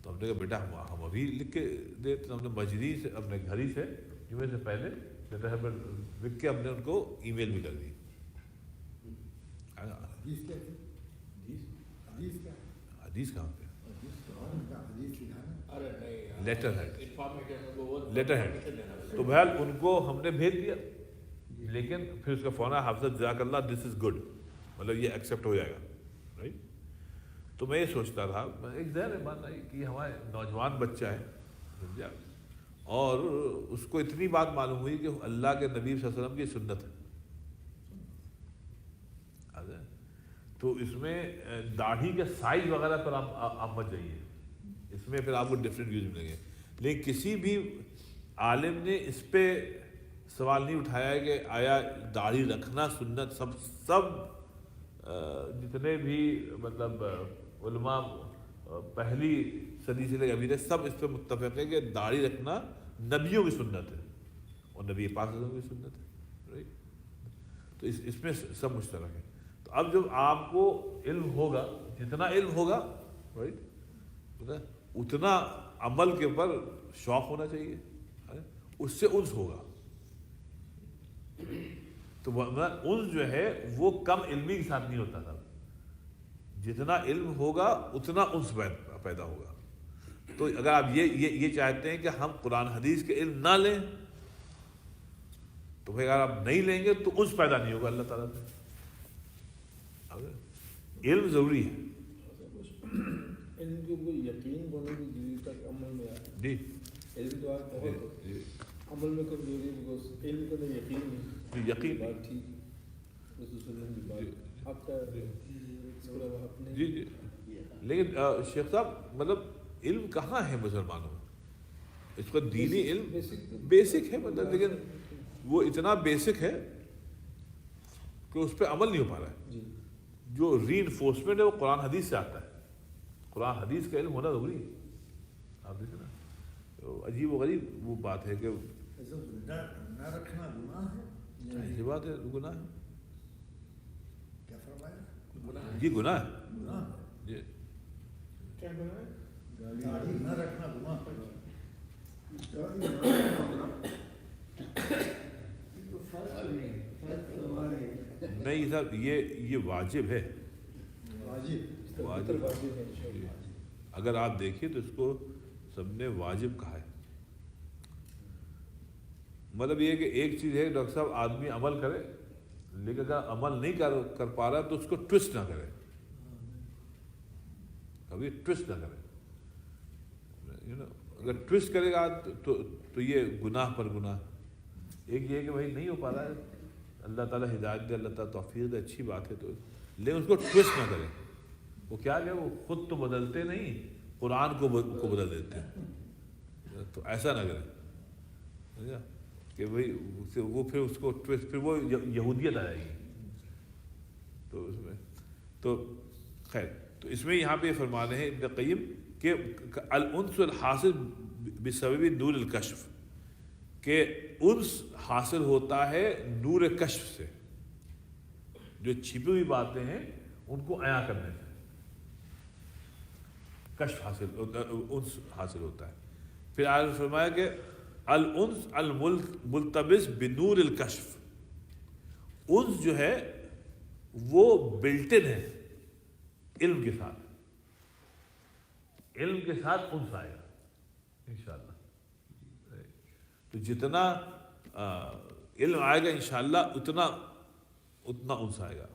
تو ہم نے کہا بیٹا ہم ابھی لکھ کے دیتے. تو ہم نے مجری سے اپنے گھر ہی سے جمعے سے پہلے لیٹر ہیڈ پہ لکھ کے ہم نے ان کو ای میل بھی کر دی. حدیث کہاں پہ لیٹر ہیڈ تو بہرحال ان کو ہم نے بھیج دیا لیکن پھر اس کا فون آیا حافظ جزاک اللہ دس از گڈ مطلب یہ ایکسیپٹ ہو جائے گا رائٹ. تو میں یہ سوچتا تھا ایک ذہن ہے ماننا کہ یہ ہمارے نوجوان بچہ ہے سمجھا اور اس کو اتنی بات معلوم ہوئی کہ اللہ کے نبی صلی اللہ علیہ وسلم کی سنت ہے. تو اس میں داڑھی کے سائز وغیرہ پر آپ مت جائیے, اس میں پھر آپ کو ڈفرینٹ ویوز ملیں گے. لیکن کسی بھی عالم نے اس پہ سوال نہیں اٹھایا ہے کہ آیا داڑھی رکھنا سنت سب جتنے بھی مطلب علماء پہلی صدی سے لے کے ابھی تک سب اس پہ متفق ہے کہ داڑھی رکھنا نبیوں کی سنت ہے اور نبی پاک کی سنت ہے رائٹ. تو اس میں سب مشترک ہے. تو اب جب آپ کو علم ہوگا جتنا علم ہوگا رائٹ اتنا عمل کے اوپر شوق ہونا چاہیے, اس سے انس ہوگا. تو انس جو ہے وہ کم علمی کے ساتھ نہیں ہوتا تھا, جتنا علم ہوگا اتنا انس پیدا ہوگا. تو اگر آپ یہ چاہتے ہیں کہ ہم قرآن حدیث کے علم نہ لیں تو بھائی اگر آپ نہیں لیں گے تو انس پیدا نہیں ہوگا اللہ تعالیٰ سے. علم ضروری ہے.
علم کے اوپر یقین ہونے کی ضروری تک عمل میں آئے.
جی
علم تو آج بہت عمل میں کمزوری ہے بیکاز علم کا تو یقین نہیں.
یقین
بات ٹھیک رسول صلی اللہ علیہ وسلم کی بات آپ کا اس کے علاوہ اپنے
جی جی. لیکن شیخ صاحب مطلب علم کہاں ہے مسلمانوں میں, اس کا دینی علم بیسک ہے مطلب, لیکن وہ اتنا بیسک ہے کہ اس پہ عمل نہیں ہو پا رہا ہے. جو ری انفورسمنٹ ہے وہ قرآن حدیث سے آتا ہے. قرآن حدیث کا علم ہونا ضروری ہے. آپ دیکھیں نا عجیب و غریب وہ بات ہے کہ
نہ رکھنا گناہ ہے.
ایسی بات ہے گناہ ہے.
کیا فرمایا؟
جی گناہ ہے.
گناہ
جی
کیا کرنا ہے
داڑھی نہ رکھنا گناہ ہے.
نہیں صاحب یہ واجب ہے. واجب اگر آپ دیکھیں تو اس کو سب نے واجب کہا ہے. مطلب یہ کہ ایک چیز ہے ڈاکٹر صاحب آدمی عمل کرے لیکن اگر عمل نہیں کر پا رہا تو اس کو ٹوسٹ نہ کرے, کبھی ٹوسٹ نہ کرے. اگر ٹوسٹ کرے گا تو یہ گناہ پر گناہ. ایک یہ کہ بھائی نہیں ہو پا رہا ہے, اللہ تعالیٰ ہدایت دے, اللہ تعالیٰ توفیق دے, اچھی بات ہے, تو لیکن اس کو ٹوسٹ نہ کرے. وہ کیا کہ وہ خود تو بدلتے نہیں, قرآن کو بدل دیتے ہیں. تو ایسا نہ کریں. کہ بھائی وہ پھر اس کو پھر وہ یہودیت آ جائے گی. تو اس میں تو خیر تو اس میں یہاں پہ فرما رہے ہیں ابن قیم کہ الانس الحاصل بسبب نور الکشف، کہ انس حاصل ہوتا ہے نور کشف سے، جو چھپی ہوئی باتیں ہیں ان کو عیاں کرنے سے کشف انس حاصل ہوتا ہے. پھر آگے فرمایا کہ الانس الملتبس بنور الکشف، انس جو ہے وہ بلٹن ہے علم کے ساتھ، علم کے ساتھ انس آئے گا انشاءاللہ. تو جتنا علم آئے گا انشاءاللہ اتنا انس آئے گا.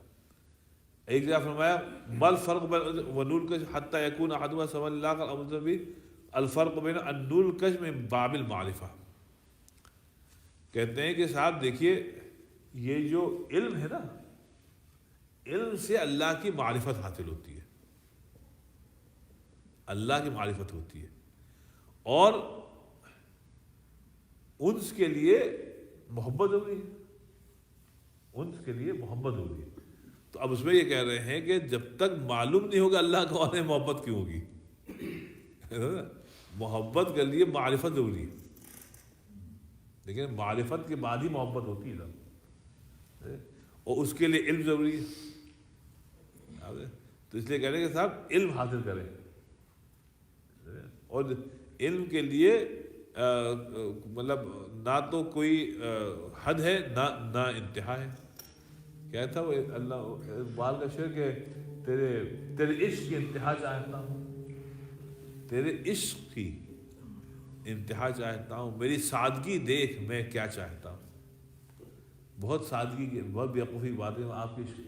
ایک جگہ فرمایا مل فرق بین ونور کش حتی یکون احدہما سواء للآخر او متشابہ، الفرق بین النور الکش من باب المعرفہ. کہتے ہیں کہ صاحب دیکھیے یہ جو علم ہے نا، علم سے اللہ کی معرفت حاصل ہوتی ہے، اللہ کی معرفت ہوتی ہے، اور انس کے لیے محبت ہو گئی، انس کے لیے محبت ہو گئی. تو اب اس میں یہ کہہ رہے ہیں کہ جب تک معلوم نہیں ہوگا اللہ کو اور محبت کیوں ہوگی. محبت کے لیے معرفت ضروری ہے، لیکن معرفت کے بعد ہی محبت ہوتی ہے، اور اس کے لیے علم ضروری ہے. تو اس لیے کہہ رہے ہیں کہ صاحب علم حاصل کریں، اور علم کے لیے مطلب نہ تو کوئی حد ہے نہ انتہا ہے. کیا تھا وہ اللہ اقبال کا شعر کہ تیرے عشق کی انتہا چاہتا ہوں، تیرے عشق کی انتہا چاہتا ہوں، میری سادگی دیکھ میں کیا چاہتا ہوں. بہت سادگی کی بہت بیوقوفی باتیں آپ کی عشق ہے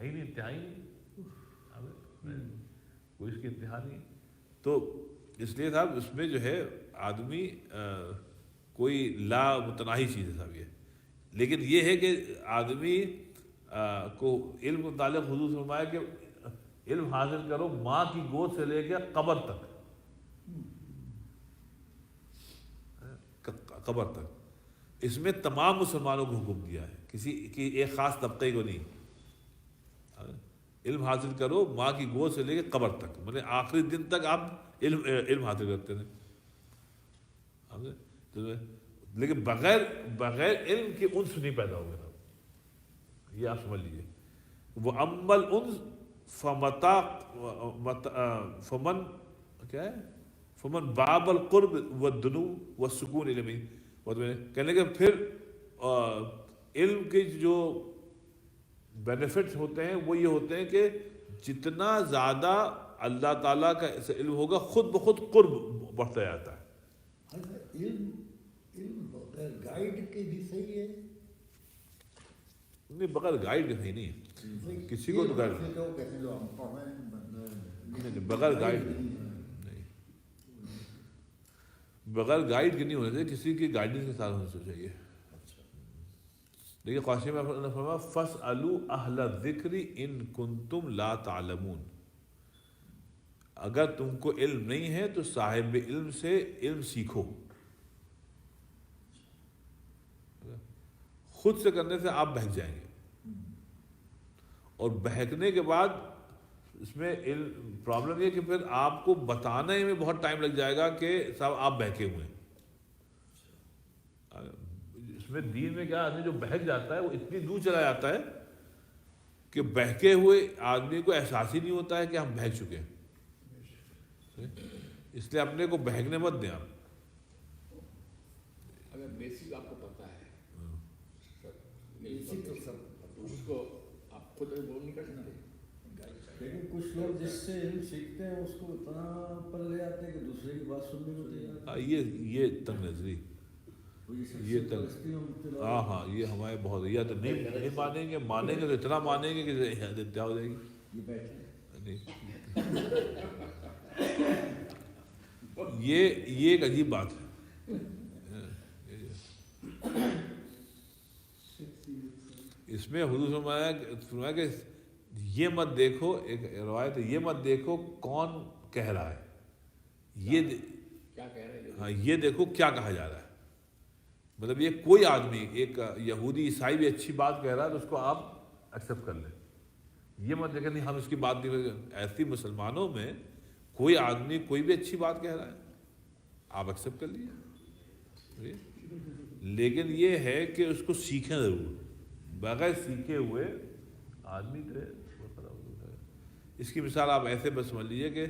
ہی نہیں، انتہا ہی نہیں، کوئی اس کی انتہا نہیں. تو اس لیے صاحب اس میں جو ہے آدمی کوئی لا متناہی چیز ہے صاحب یہ. لیکن یہ ہے کہ آدمی کو علم کے متعلق حضور فرمایا کہ علم حاصل کرو ماں کی گود سے لے کے قبر تک، قبر تک. اس میں تمام مسلمانوں کو حکم دیا ہے، کسی کی ایک خاص طبقے کو نہیں. علم حاصل کرو ماں کی گود سے لے کے قبر تک، مطلب آخری دن تک آپ علم حاصل کرتے تھے. لیکن بغیر علم کے انس نہیں پیدا ہوگا. یہ آپ سمجھ لیجیے. وہ امل انس فمن کیا ہے فمن باب القرب والدنو والسکون علمی. کہنے کہ پھر علم کے جو بینیفٹس ہوتے ہیں وہ یہ ہوتے ہیں کہ جتنا زیادہ اللہ تعالیٰ کا علم ہوگا خود بخود قرب بڑھتا جاتا ہے.
علم بغیر گائیڈ کے بھی صحیح ہے؟
نہیں، بغیر گائیڈ کے صحیح نہیں ہے. کسی کو تو گائیڈ بغیر گائیڈ نہیں، بغیر گائیڈ کے نہیں ہونا چاہیے، کسی کی گائیڈنس کے ساتھ ہونا چاہیے. دیکھیے قاسم میں فرمایا فاسألوا اہل الذکر ان کنتم لا تعلمون. اگر تم کو علم نہیں ہے تو صاحب علم سے علم سیکھو. خود سے کرنے سے آپ بہک جائیں گے، اور بہکنے کے بعد اس میں پرابلم یہ کہ پھر آپ کو بتانے میں بہت ٹائم لگ جائے گا کہ صاحب آپ بہکے ہوئے ہیں. اس میں دین میں کیا آدمی جو بہک جاتا ہے وہ اتنی دور چلا جاتا ہے کہ بہکے ہوئے آدمی کو احساس ہی نہیں ہوتا ہے کہ ہم بہک چکے ہیں. اس لیے اپنے کو بہکنے مت دیں. آپ
اگر بیسک آپ کو پتہ ہے
تو سب
اس کو آپ خود وہ نہیں کر سکتے.
لیکن کچھ لوگ جس سے علم سیکھتے ہیں اس کو اتنا پر لے آتے ہیں کہ دوسرے کی بات سننے کو تیار.
یہ تنگ نظری، یہ تنگ، ہاں یہ ہمارے بہت، یا تو نہیں مانیں گے تو اتنا مانیں گے کہ انتہا ہو جائے گی. یہ ایک عجیب بات ہے. اس میں حضور فرمایا کہ یہ مت دیکھو، ایک روایت ہے، یہ مت دیکھو کون کہہ رہا ہے، یہ
کیا کہہ رہے ہیں،
ہاں یہ دیکھو کیا کہا جا رہا ہے. مطلب یہ کوئی آدمی، ایک یہودی عیسائی بھی اچھی بات کہہ رہا ہے تو اس کو آپ ایکسیپٹ کر لیں، یہ مت دیکھیں نہیں ہم اس کی بات نہیں، ایسی مسلمانوں میں کوئی آدمی کوئی بھی اچھی بات کہہ رہا ہے آپ ایکسیپٹ کر لیجیے، لیکن یہ ہے کہ اس کو سیکھیں ضرور، بغیر سیکھے ہوئے آدمی جو ہے وہ خراب ہو جائے۔ اس کی مثال آپ ایسے بس سمجھ لیجیے کہ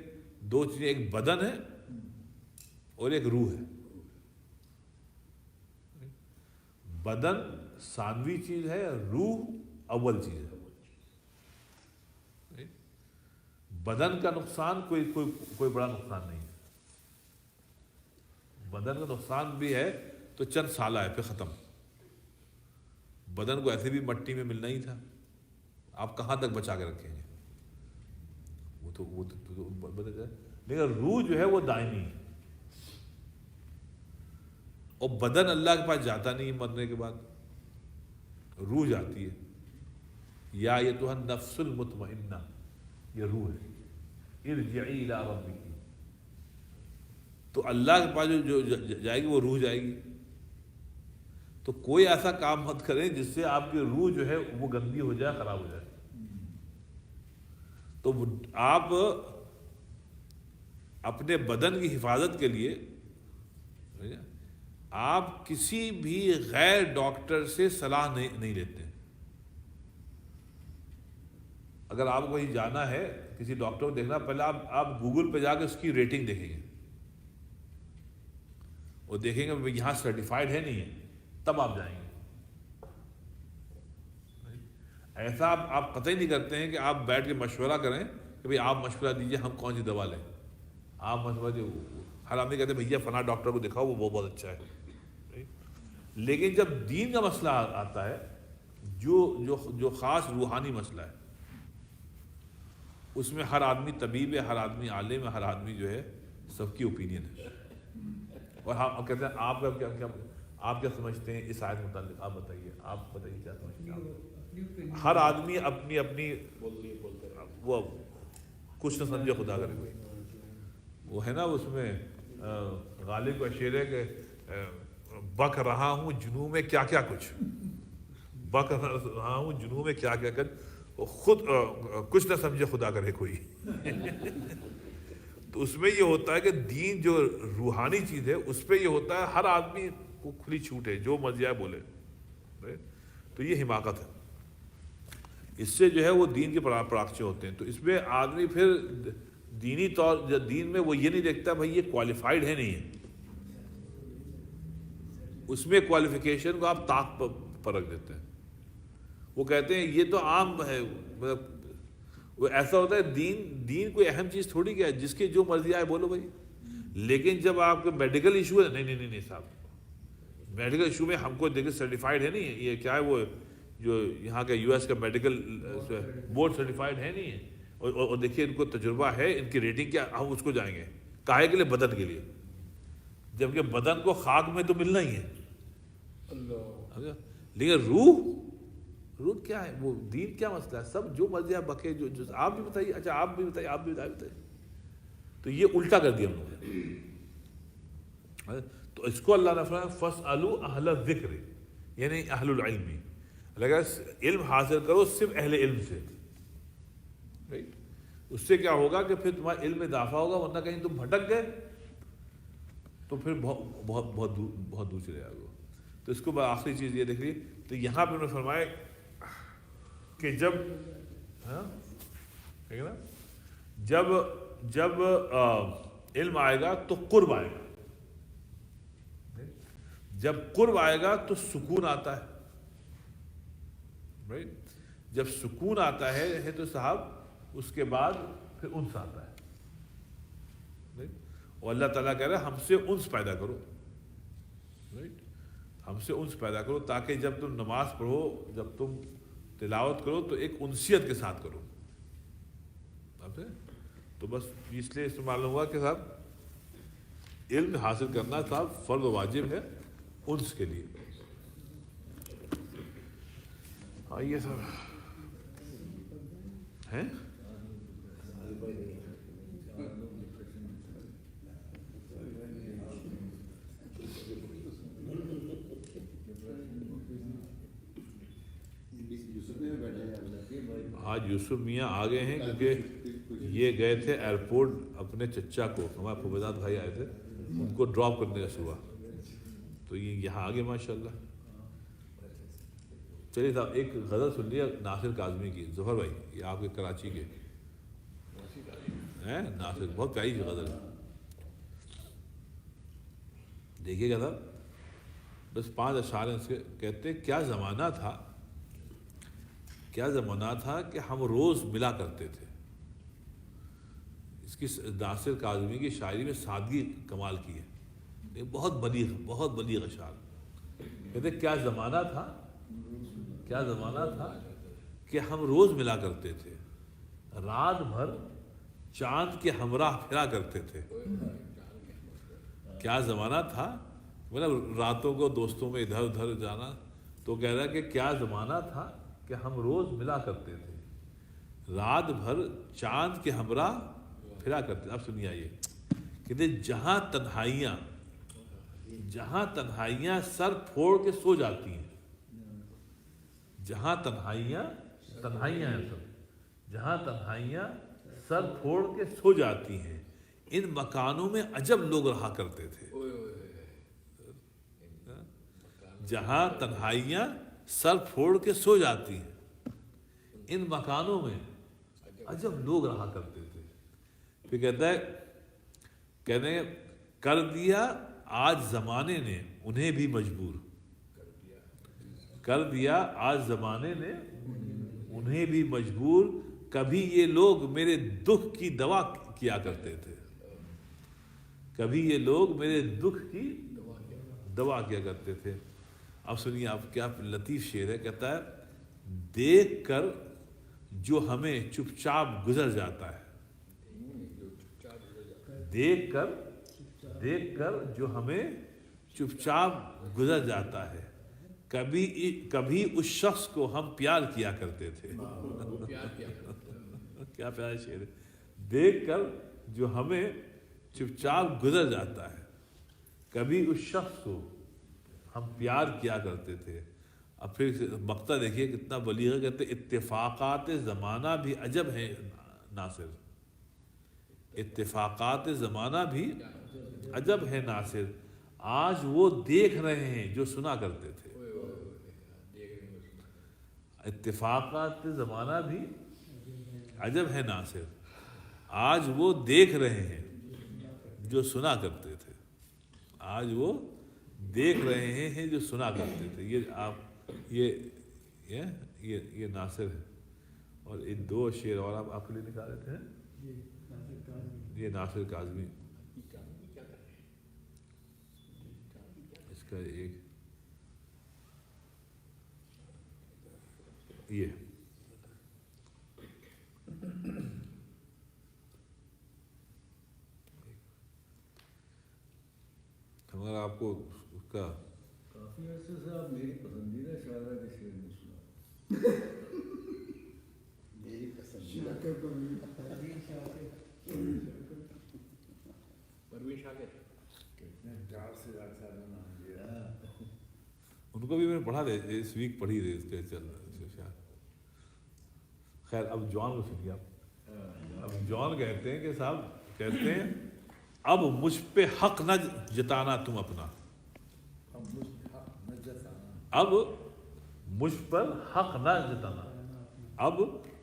دو چیزیں، ایک بدن ہے اور ایک روح ہے۔ بدن ثانوی چیز ہے، روح اول چیز ہے۔ بدن کا نقصان کوئی بڑا نقصان نہیں ہے، بدن کا نقصان بھی ہے تو چند سالہ ہے پھر ختم۔ بدن کو ایسے بھی مٹی میں ملنا ہی تھا، آپ کہاں تک بچا کے رکھیں گے، وہ تو بدل جائے، لیکن روح جو ہے وہ دائمی ہے، اور بدن اللہ کے پاس جاتا نہیں مرنے کے بعد، روح جاتی ہے۔ یا ایتھا النفس المطمئنہ، یہ روح ہے، ارجعی الی ربک، تو اللہ کے پاس جو جائے گی وہ روح جائے گی۔ تو کوئی ایسا کام مت کریں جس سے آپ کی روح جو ہے وہ گندی ہو جائے، خراب ہو جائے۔ تو آپ اپنے بدن کی حفاظت کے لیے آپ کسی بھی غیر ڈاکٹر سے صلاح نہیں لیتے۔ اگر آپ کو کہیں جانا ہے کسی ڈاکٹر کو دیکھنا، پہلے آپ گوگل پہ جا کے اس کی ریٹنگ دیکھیں گے اور دیکھیں گے یہاں سرٹیفائڈ ہے نہیں ہے، تب آپ جائیں گے۔ ایسا آپ قطعی نہیں کرتے ہیں کہ آپ بیٹھ کے مشورہ کریں کہ بھئی آپ مشورہ دیجئے ہم کون سی دوا لیں، آپ مشورہ دیجئے۔ ہر آدمی کہتے ہیں بھیا فلاں ڈاکٹر کو دکھاؤ وہ بہت اچھا ہے، لیکن جب دین کا مسئلہ آتا ہے جو خاص روحانی مسئلہ ہے، اس میں ہر آدمی طبیب ہے، ہر آدمی عالم ہے، ہر آدمی جو ہے سب کی اوپینین ہے۔ اور ہم کہتے ہیں آپ کیا سمجھتے ہیں اس آیت متعلق، آپ بتائیے کیا سمجھتے ہیں۔ ہر آدمی اپنی وہ کچھ نہ سمجھے خدا کرے کوئی، وہ ہے نا اس میں غالب کا شعر ہے کہ بک رہا ہوں جنوں میں کیا کیا کچھ، بک رہا ہوں جنوں میں کیا کیا کچھ، خود کچھ نہ سمجھے خدا کرے کوئی۔ تو اس میں یہ ہوتا ہے کہ دین جو روحانی چیز ہے اس پہ یہ ہوتا ہے ہر آدمی کو کھلی چھوٹ ہے، جو مرضی آئے بولے، تو یہ حماقت ہے۔ اس سے جو ہے وہ دین کے پراکچے ہوتے ہیں۔ تو اس میں آدمی پھر دینی طور دین میں وہ یہ نہیں دیکھتا بھائی یہ کوالیفائڈ ہے نہیں ہے، اس میں کوالیفیکیشن کو آپ طاق پر رکھ دیتے ہیں۔ وہ کہتے ہیں یہ تو عام ہے، مطلب وہ ایسا ہوتا ہے دین کوئی اہم چیز تھوڑی کیا ہے، جس کے جو مرضی آئے بولو بھائی۔ لیکن جب آپ کو میڈیکل ایشو ہے، نہیں صاحب، میڈیکل ایشو میں ہم کو دیکھیں سرٹیفائڈ ہے نہیں، یہ کیا ہے وہ جو یہاں کا US کا میڈیکل بورڈ سرٹیفائڈ ہے نہیں ہے، اور دیکھیے ان کو تجربہ ہے، ان کی ریٹنگ کیا، ہم اس کو جائیں گے کاہے کے لیے، بدن کے لیے، جبکہ بدن کو خاک میں تو ملنا ہی ہے، لیکن روح کیا ہے، وہ دین کیا مسئلہ ہے، سب جو مرضی آپ بکے، جو آپ بھی بتائیے، اچھا آپ بھی بتائیے، تو یہ الٹا کر دیا ہم لوگوں نے۔ تو اس کو اللہ نے فرمایا فَاسْأَلُوا أَهْلَ الذِّكْرِ، یعنی اہل العلم، اگر علم حاصل کرو صرف اہل علم سے، اس سے کیا ہوگا کہ پھر تمہارا علم میں اضافہ ہوگا، ورنہ کہیں تم بھٹک گئے تو پھر بہت دور چلے جاؤ گے۔ تو اس کو آخری چیز یہ دیکھ لی، تو یہاں پہ انہوں نے فرمایا کہ جب علم آئے گا تو قرب آئے گا، جب قرب آئے گا تو سکون آتا ہے، جب سکون آتا ہے تو صاحب اس کے بعد پھر انس آتا ہے، اور اللہ تعالیٰ کہہ رہا ہے ہم سے انس پیدا کرو، ہم سے انس پیدا کرو، تاکہ جب تم نماز پڑھو، جب تم تلاوت کرو تو ایک انسیت کے ساتھ کرو۔ تو بس اس لیے اس میں معلوم ہوا کہ صاحب علم حاصل کرنا صاحب فرض و واجب ہے انس کے لیے۔ ہاں یہ سب ہیں یوسف میاں آ گئے ہیں کیونکہ یہ گئے تھے ایئرپورٹ اپنے چچا کو، ہمارے فوزات بھائی آئے تھے ان کو ڈراپ کرنے کا صبح، تو یہ یہاں آ گئے ماشاء اللہ۔ چلیے صاحب ایک غزل سن لیا ناصر کاظمی کی، ظفر بھائی یہ آپ کے کراچی کے ہیں ناصر، بہت پیاری غزل ہے، دیکھیے گا صاحب، بس 5 اشعار ہیں اس کے۔ کہتے کیا زمانہ تھا، کیا زمانہ تھا کہ ہم روز ملا کرتے تھے۔ اس کی ناصر کاظمی کی شاعری میں سادگی کمال کی ہے، بہت بلیغ اشعار۔ کہتے کیا زمانہ تھا، کیا زمانہ تھا کہ ہم روز ملا کرتے تھے، رات بھر چاند کے ہمراہ پھرا کرتے تھے۔ کیا زمانہ تھا، مطلب راتوں کو دوستوں میں ادھر ادھر جانا، تو کہہ رہا ہے کہ کیا زمانہ تھا کہ ہم روز ملا کرتے تھے، رات بھر چاند کے ہمراہ پھرا کرتے۔ اب سنیے یہ کہتے جہاں تنہائیاں سر پھوڑ کے سو جاتی ہیں، جہاں تنہائیاں ہیں سب، جہاں تنہائیاں سر پھوڑ کے سو جاتی ہیں، ان مکانوں میں عجب لوگ رہا کرتے تھے۔ جہاں تنہائیاں سر پھوڑ کے سو جاتی ہیں، ان مکانوں میں عجب لوگ رہا کرتے تھے۔ پھر کہتے ہیں کر دیا آج زمانے نے انہیں بھی مجبور، کر دیا آج زمانے نے انہیں بھی مجبور، کبھی یہ لوگ میرے دکھ کی دوا کیا کرتے تھے، کبھی یہ لوگ میرے دکھ کی دوا کیا کرتے تھے۔ اب سنیے آپ کیا لطیف شعر ہے، کہتا ہے دیکھ کر جو ہمیں چپ چاپ گزر جاتا ہے، دیکھ کر جو ہمیں چپ چاپ گزر جاتا ہے، کبھی اس شخص کو ہم پیار کیا کرتے تھے۔ کیا پیارا شعر ہے، دیکھ کر جو ہمیں چپ چاپ گزر جاتا ہے، کبھی اس شخص کو ہم پیار کیا کرتے تھے۔ اب پھر مقطع دیکھیے کتنا بلیغ ہے، کہتے اتفاقات زمانہ بھی عجب ہیں ناصر، اتفاقات زمانہ بھی عجب ہے ناصر، آج وہ دیکھ رہے ہیں جو سنا کرتے تھے۔ اتفاقات زمانہ بھی عجب ہے ناصر، آج وہ دیکھ رہے ہیں جو سنا کرتے تھے، آج وہ دیکھ رہے ہیں جو سنا کرتے تھے۔ یہ آپ یہ ناصر ہے، اور ان 2 شعر اور آپ کے لیے نکالے تھے، یہ ناصر کاظمی، اس کا ایک یہ اگر آپ کو اس کا
کافی عرصے سے آپ میری پسندیدہ شاعرہ کے شعر نہیں سنا،
میری پسندیدہ پروین شاکر
کتنے پیار سے ڈاکٹر صاحب نے نام لیا۔
ان کو بھی میں نے پڑھا تھا اس ویک، پڑھی تھی اس کے چل رہا ہے۔ خیر اب جوان کو سنیے آپ، اب جوان کہتے ہیں کہ صاحب کہتے ہیں اب مجھ پہ حق نہ جتانا تم اپنا، اب مجھ پر حق نہ جتانا، اب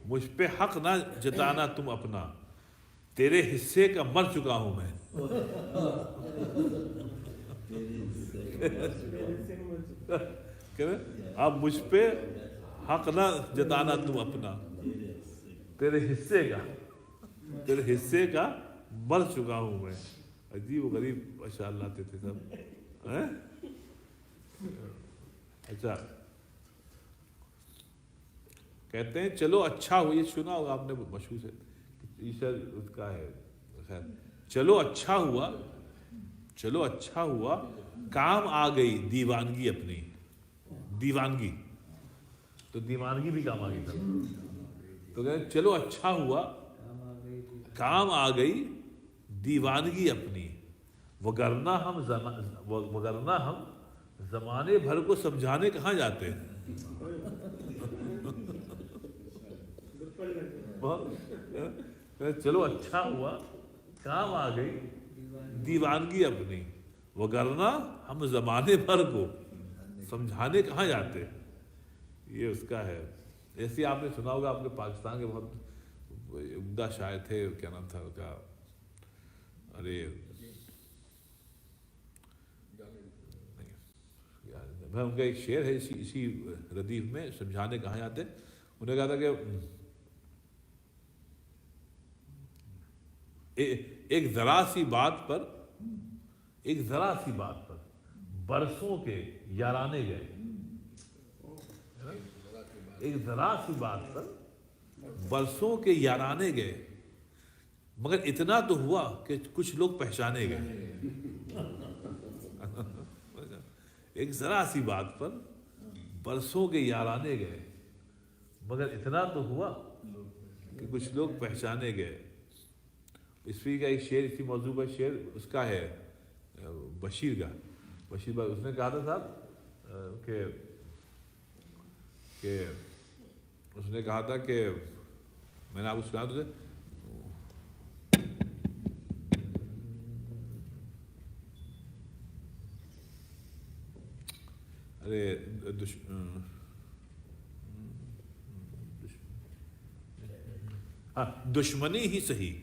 مجھ پہ حق نہ جتانا تم اپنا، تیرے حصے کا مر چکا ہوں میں۔ اب مجھ پہ حق نہ جتانا تم اپنا، تیرے حصے کا مر چکا ہوں میں۔ عجیب و غریب ماشاء اللہ آتے تھے سب۔ اچھا کہتے ہیں چلو اچھا ہوا، یہ سنا ہوگا آپ نے مشہور سے، عیسیٰ اس کا ہے، خیر چلو اچھا ہوا، چلو اچھا ہوا کام آ گئی دیوانگی اپنی، دیوانگی تو دیوانگی بھی کام آ گئی تھا، تو کہتے ہیں چلو اچھا ہوا کام آ گئی دیوانگی اپنی، وگرنہ ہم زمانے بھر کو سمجھانے کہاں جاتے ہیں۔ چلو اچھا ہوا کام آ گئی دیوانگی اپنی، وگرنہ ہم زمانے بھر کو سمجھانے کہاں جاتے. یہ اس کا ہے. ایسے آپ نے سنا ہوگا اپنے پاکستان کے بہت عمدہ شاعر تھے، کیا نام تھا ان کا، ارے میں ان کا ایک شعر ہے اسی ردیف میں، سمجھانے کہاں جاتے. انہوں نے کہا تھا کہ ایک ذرا سی بات پر برسوں کے یارانے گئے. ایک ذرا سی بات پر برسوں کے یارانے گئے، مگر اتنا تو ہوا کہ کچھ لوگ پہچانے گئے. ایک ذرا سی بات پر برسوں کے یارانے گئے، مگر اتنا تو ہوا کہ کچھ لوگ پہچانے گئے. اسپی کا ایک شعر اسی موضوع پر شعر اس کا ہے، بشیر کا. بشیر بھائی اس نے کہا تھا صاحب کہ اس نے کہا تھا کہ میں نے آپ کو سنا تھا، ارے دشمنی ہی صحیح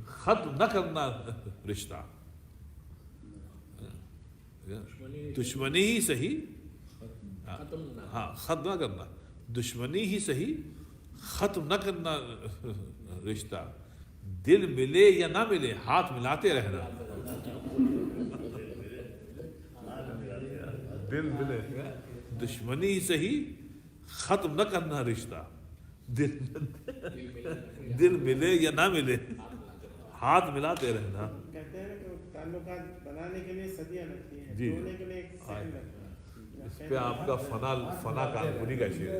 ختم نہ کرنا رشتہ. دشمنی ہی صحیح، ہاں ختم نہ کرنا، دشمنی ہی صحیح ختم نہ کرنا رشتہ. دل ملے یا نہ ملے ہاتھ ملاتے رہنا. دل ملے، دشمنی ہی صحیح ختم نہ کرنا رشتہ. دل ملے یا نہ ملے ہاتھ ملاتے رہنا.
کہتے ہیں کہ تعلقات بنانے کے لیے صدیاں لگتی ہیں،
جی
توڑنے کے لیے ایک سیکنڈ لگتا ہے.
اس پہ آپ کا فنا کانپوری کا شعر ہے.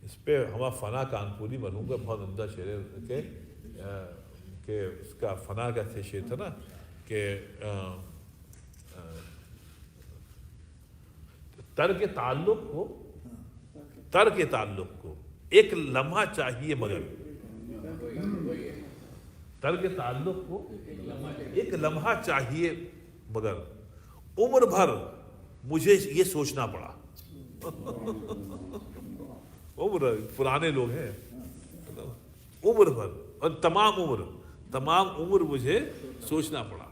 اس پہ ہمارا فنا کانپوری بنوں گا، بہت عمدہ شعر ہے کہ اس کا فنا کا شعر تھا نا کہ ترک تعلق کو ایک لمحہ چاہیے، مگر ترک تعلق کو ایک لمحہ چاہیے، مگر عمر بھر مجھے یہ سوچنا پڑا. عمر پرانے لوگ ہیں، عمر بھر اور تمام عمر مجھے سوچنا پڑا.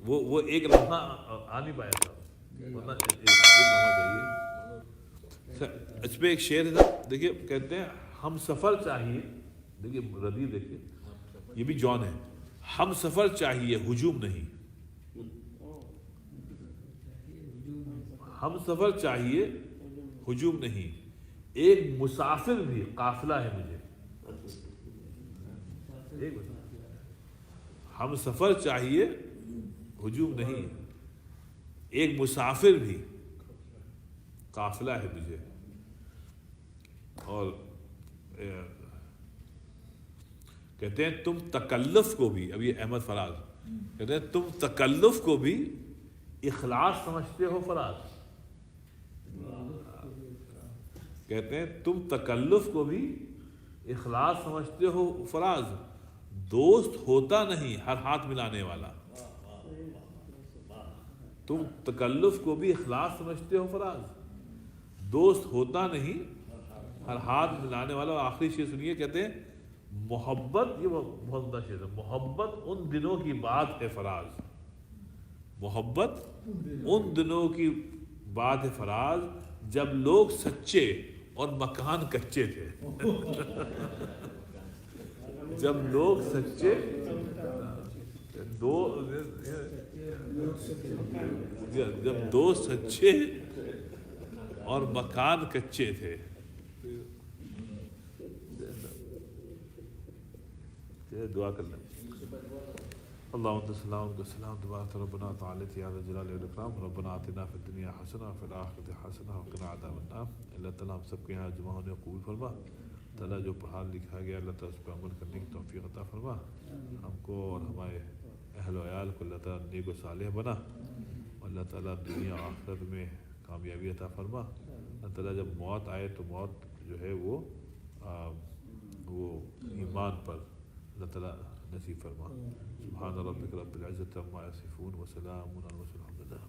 وہ ایک لمحہ آ نہیں پایا تھا، ورنہ ایک لمحہ چاہیے. اس پہ ایک شعر ہے، دیکھیے کہتے ہیں ہم سفر چاہیے، دیکھیے ردیف دیکھیے، یہ بھی جون ہے. ہم سفر چاہیے ہجوم نہیں، ہم سفر چاہیے ہجوم نہیں. ایک مسافر بھی قافلہ ہے مجھے. ہم سفر چاہیے ہجوم نہیں، ایک مسافر بھی قافلہ ہے مجھے. اور کہتے ہیں تم تکلف کو بھی، اب یہ احمد فراز کہتے ہیں تم تکلف کو بھی اخلاص سمجھتے ہو فراز. کہتے ہیں تم تکلف کو بھی اخلاص سمجھتے ہو فراز. دوست ہوتا نہیں ہر ہاتھ ملانے والا. تم تکلف کو بھی اخلاص سمجھتے ہو فراز. دوست ہوتا نہیں ہر ہاتھ ملانے والا. آخری شعر سنیے، کہتے ہیں محبت، یہ بہت بڑا شعر ہے، محبت ان دنوں کی بات ہے فراز. محبت ان دنوں کی بات ہے فراز جب لوگ سچے اور مکان کچے تھے. جب لوگ سچے جب دوست سچے اور مکان کچے تھے. دعا کر لیں. اللهم انت السلام وانت السلام تبارك ربنا وتعالى يا ذا الجلال والاكرام. ربنا آتنا في الدنيا حسنه وفي الاخره حسنه وقنا عذاب النار. اللہ تعالیٰ ہم سب کے یہاں جمع ہونے قبول فرما. تعالیٰ جو پڑھا لکھا گیا اللہ تعالیٰ اس پہ عمل کرنے کی توفیق عطا فرما، ہم کو اور ہمارے اہل و عیال کو اللہ تعالیٰ نیک و صالح بنا، اور اللہ تعالیٰ دنیا و آخرت میں کامیابی عطا فرما۔ اللہ تعالیٰ جب موت آئے تو موت جو ہے وہ ایمان پر اللہ تعالیٰ نصیب فرما۔ سبحان ربک رب العزت عما یصفون وسلام علی المرسلین الحمد للہ۔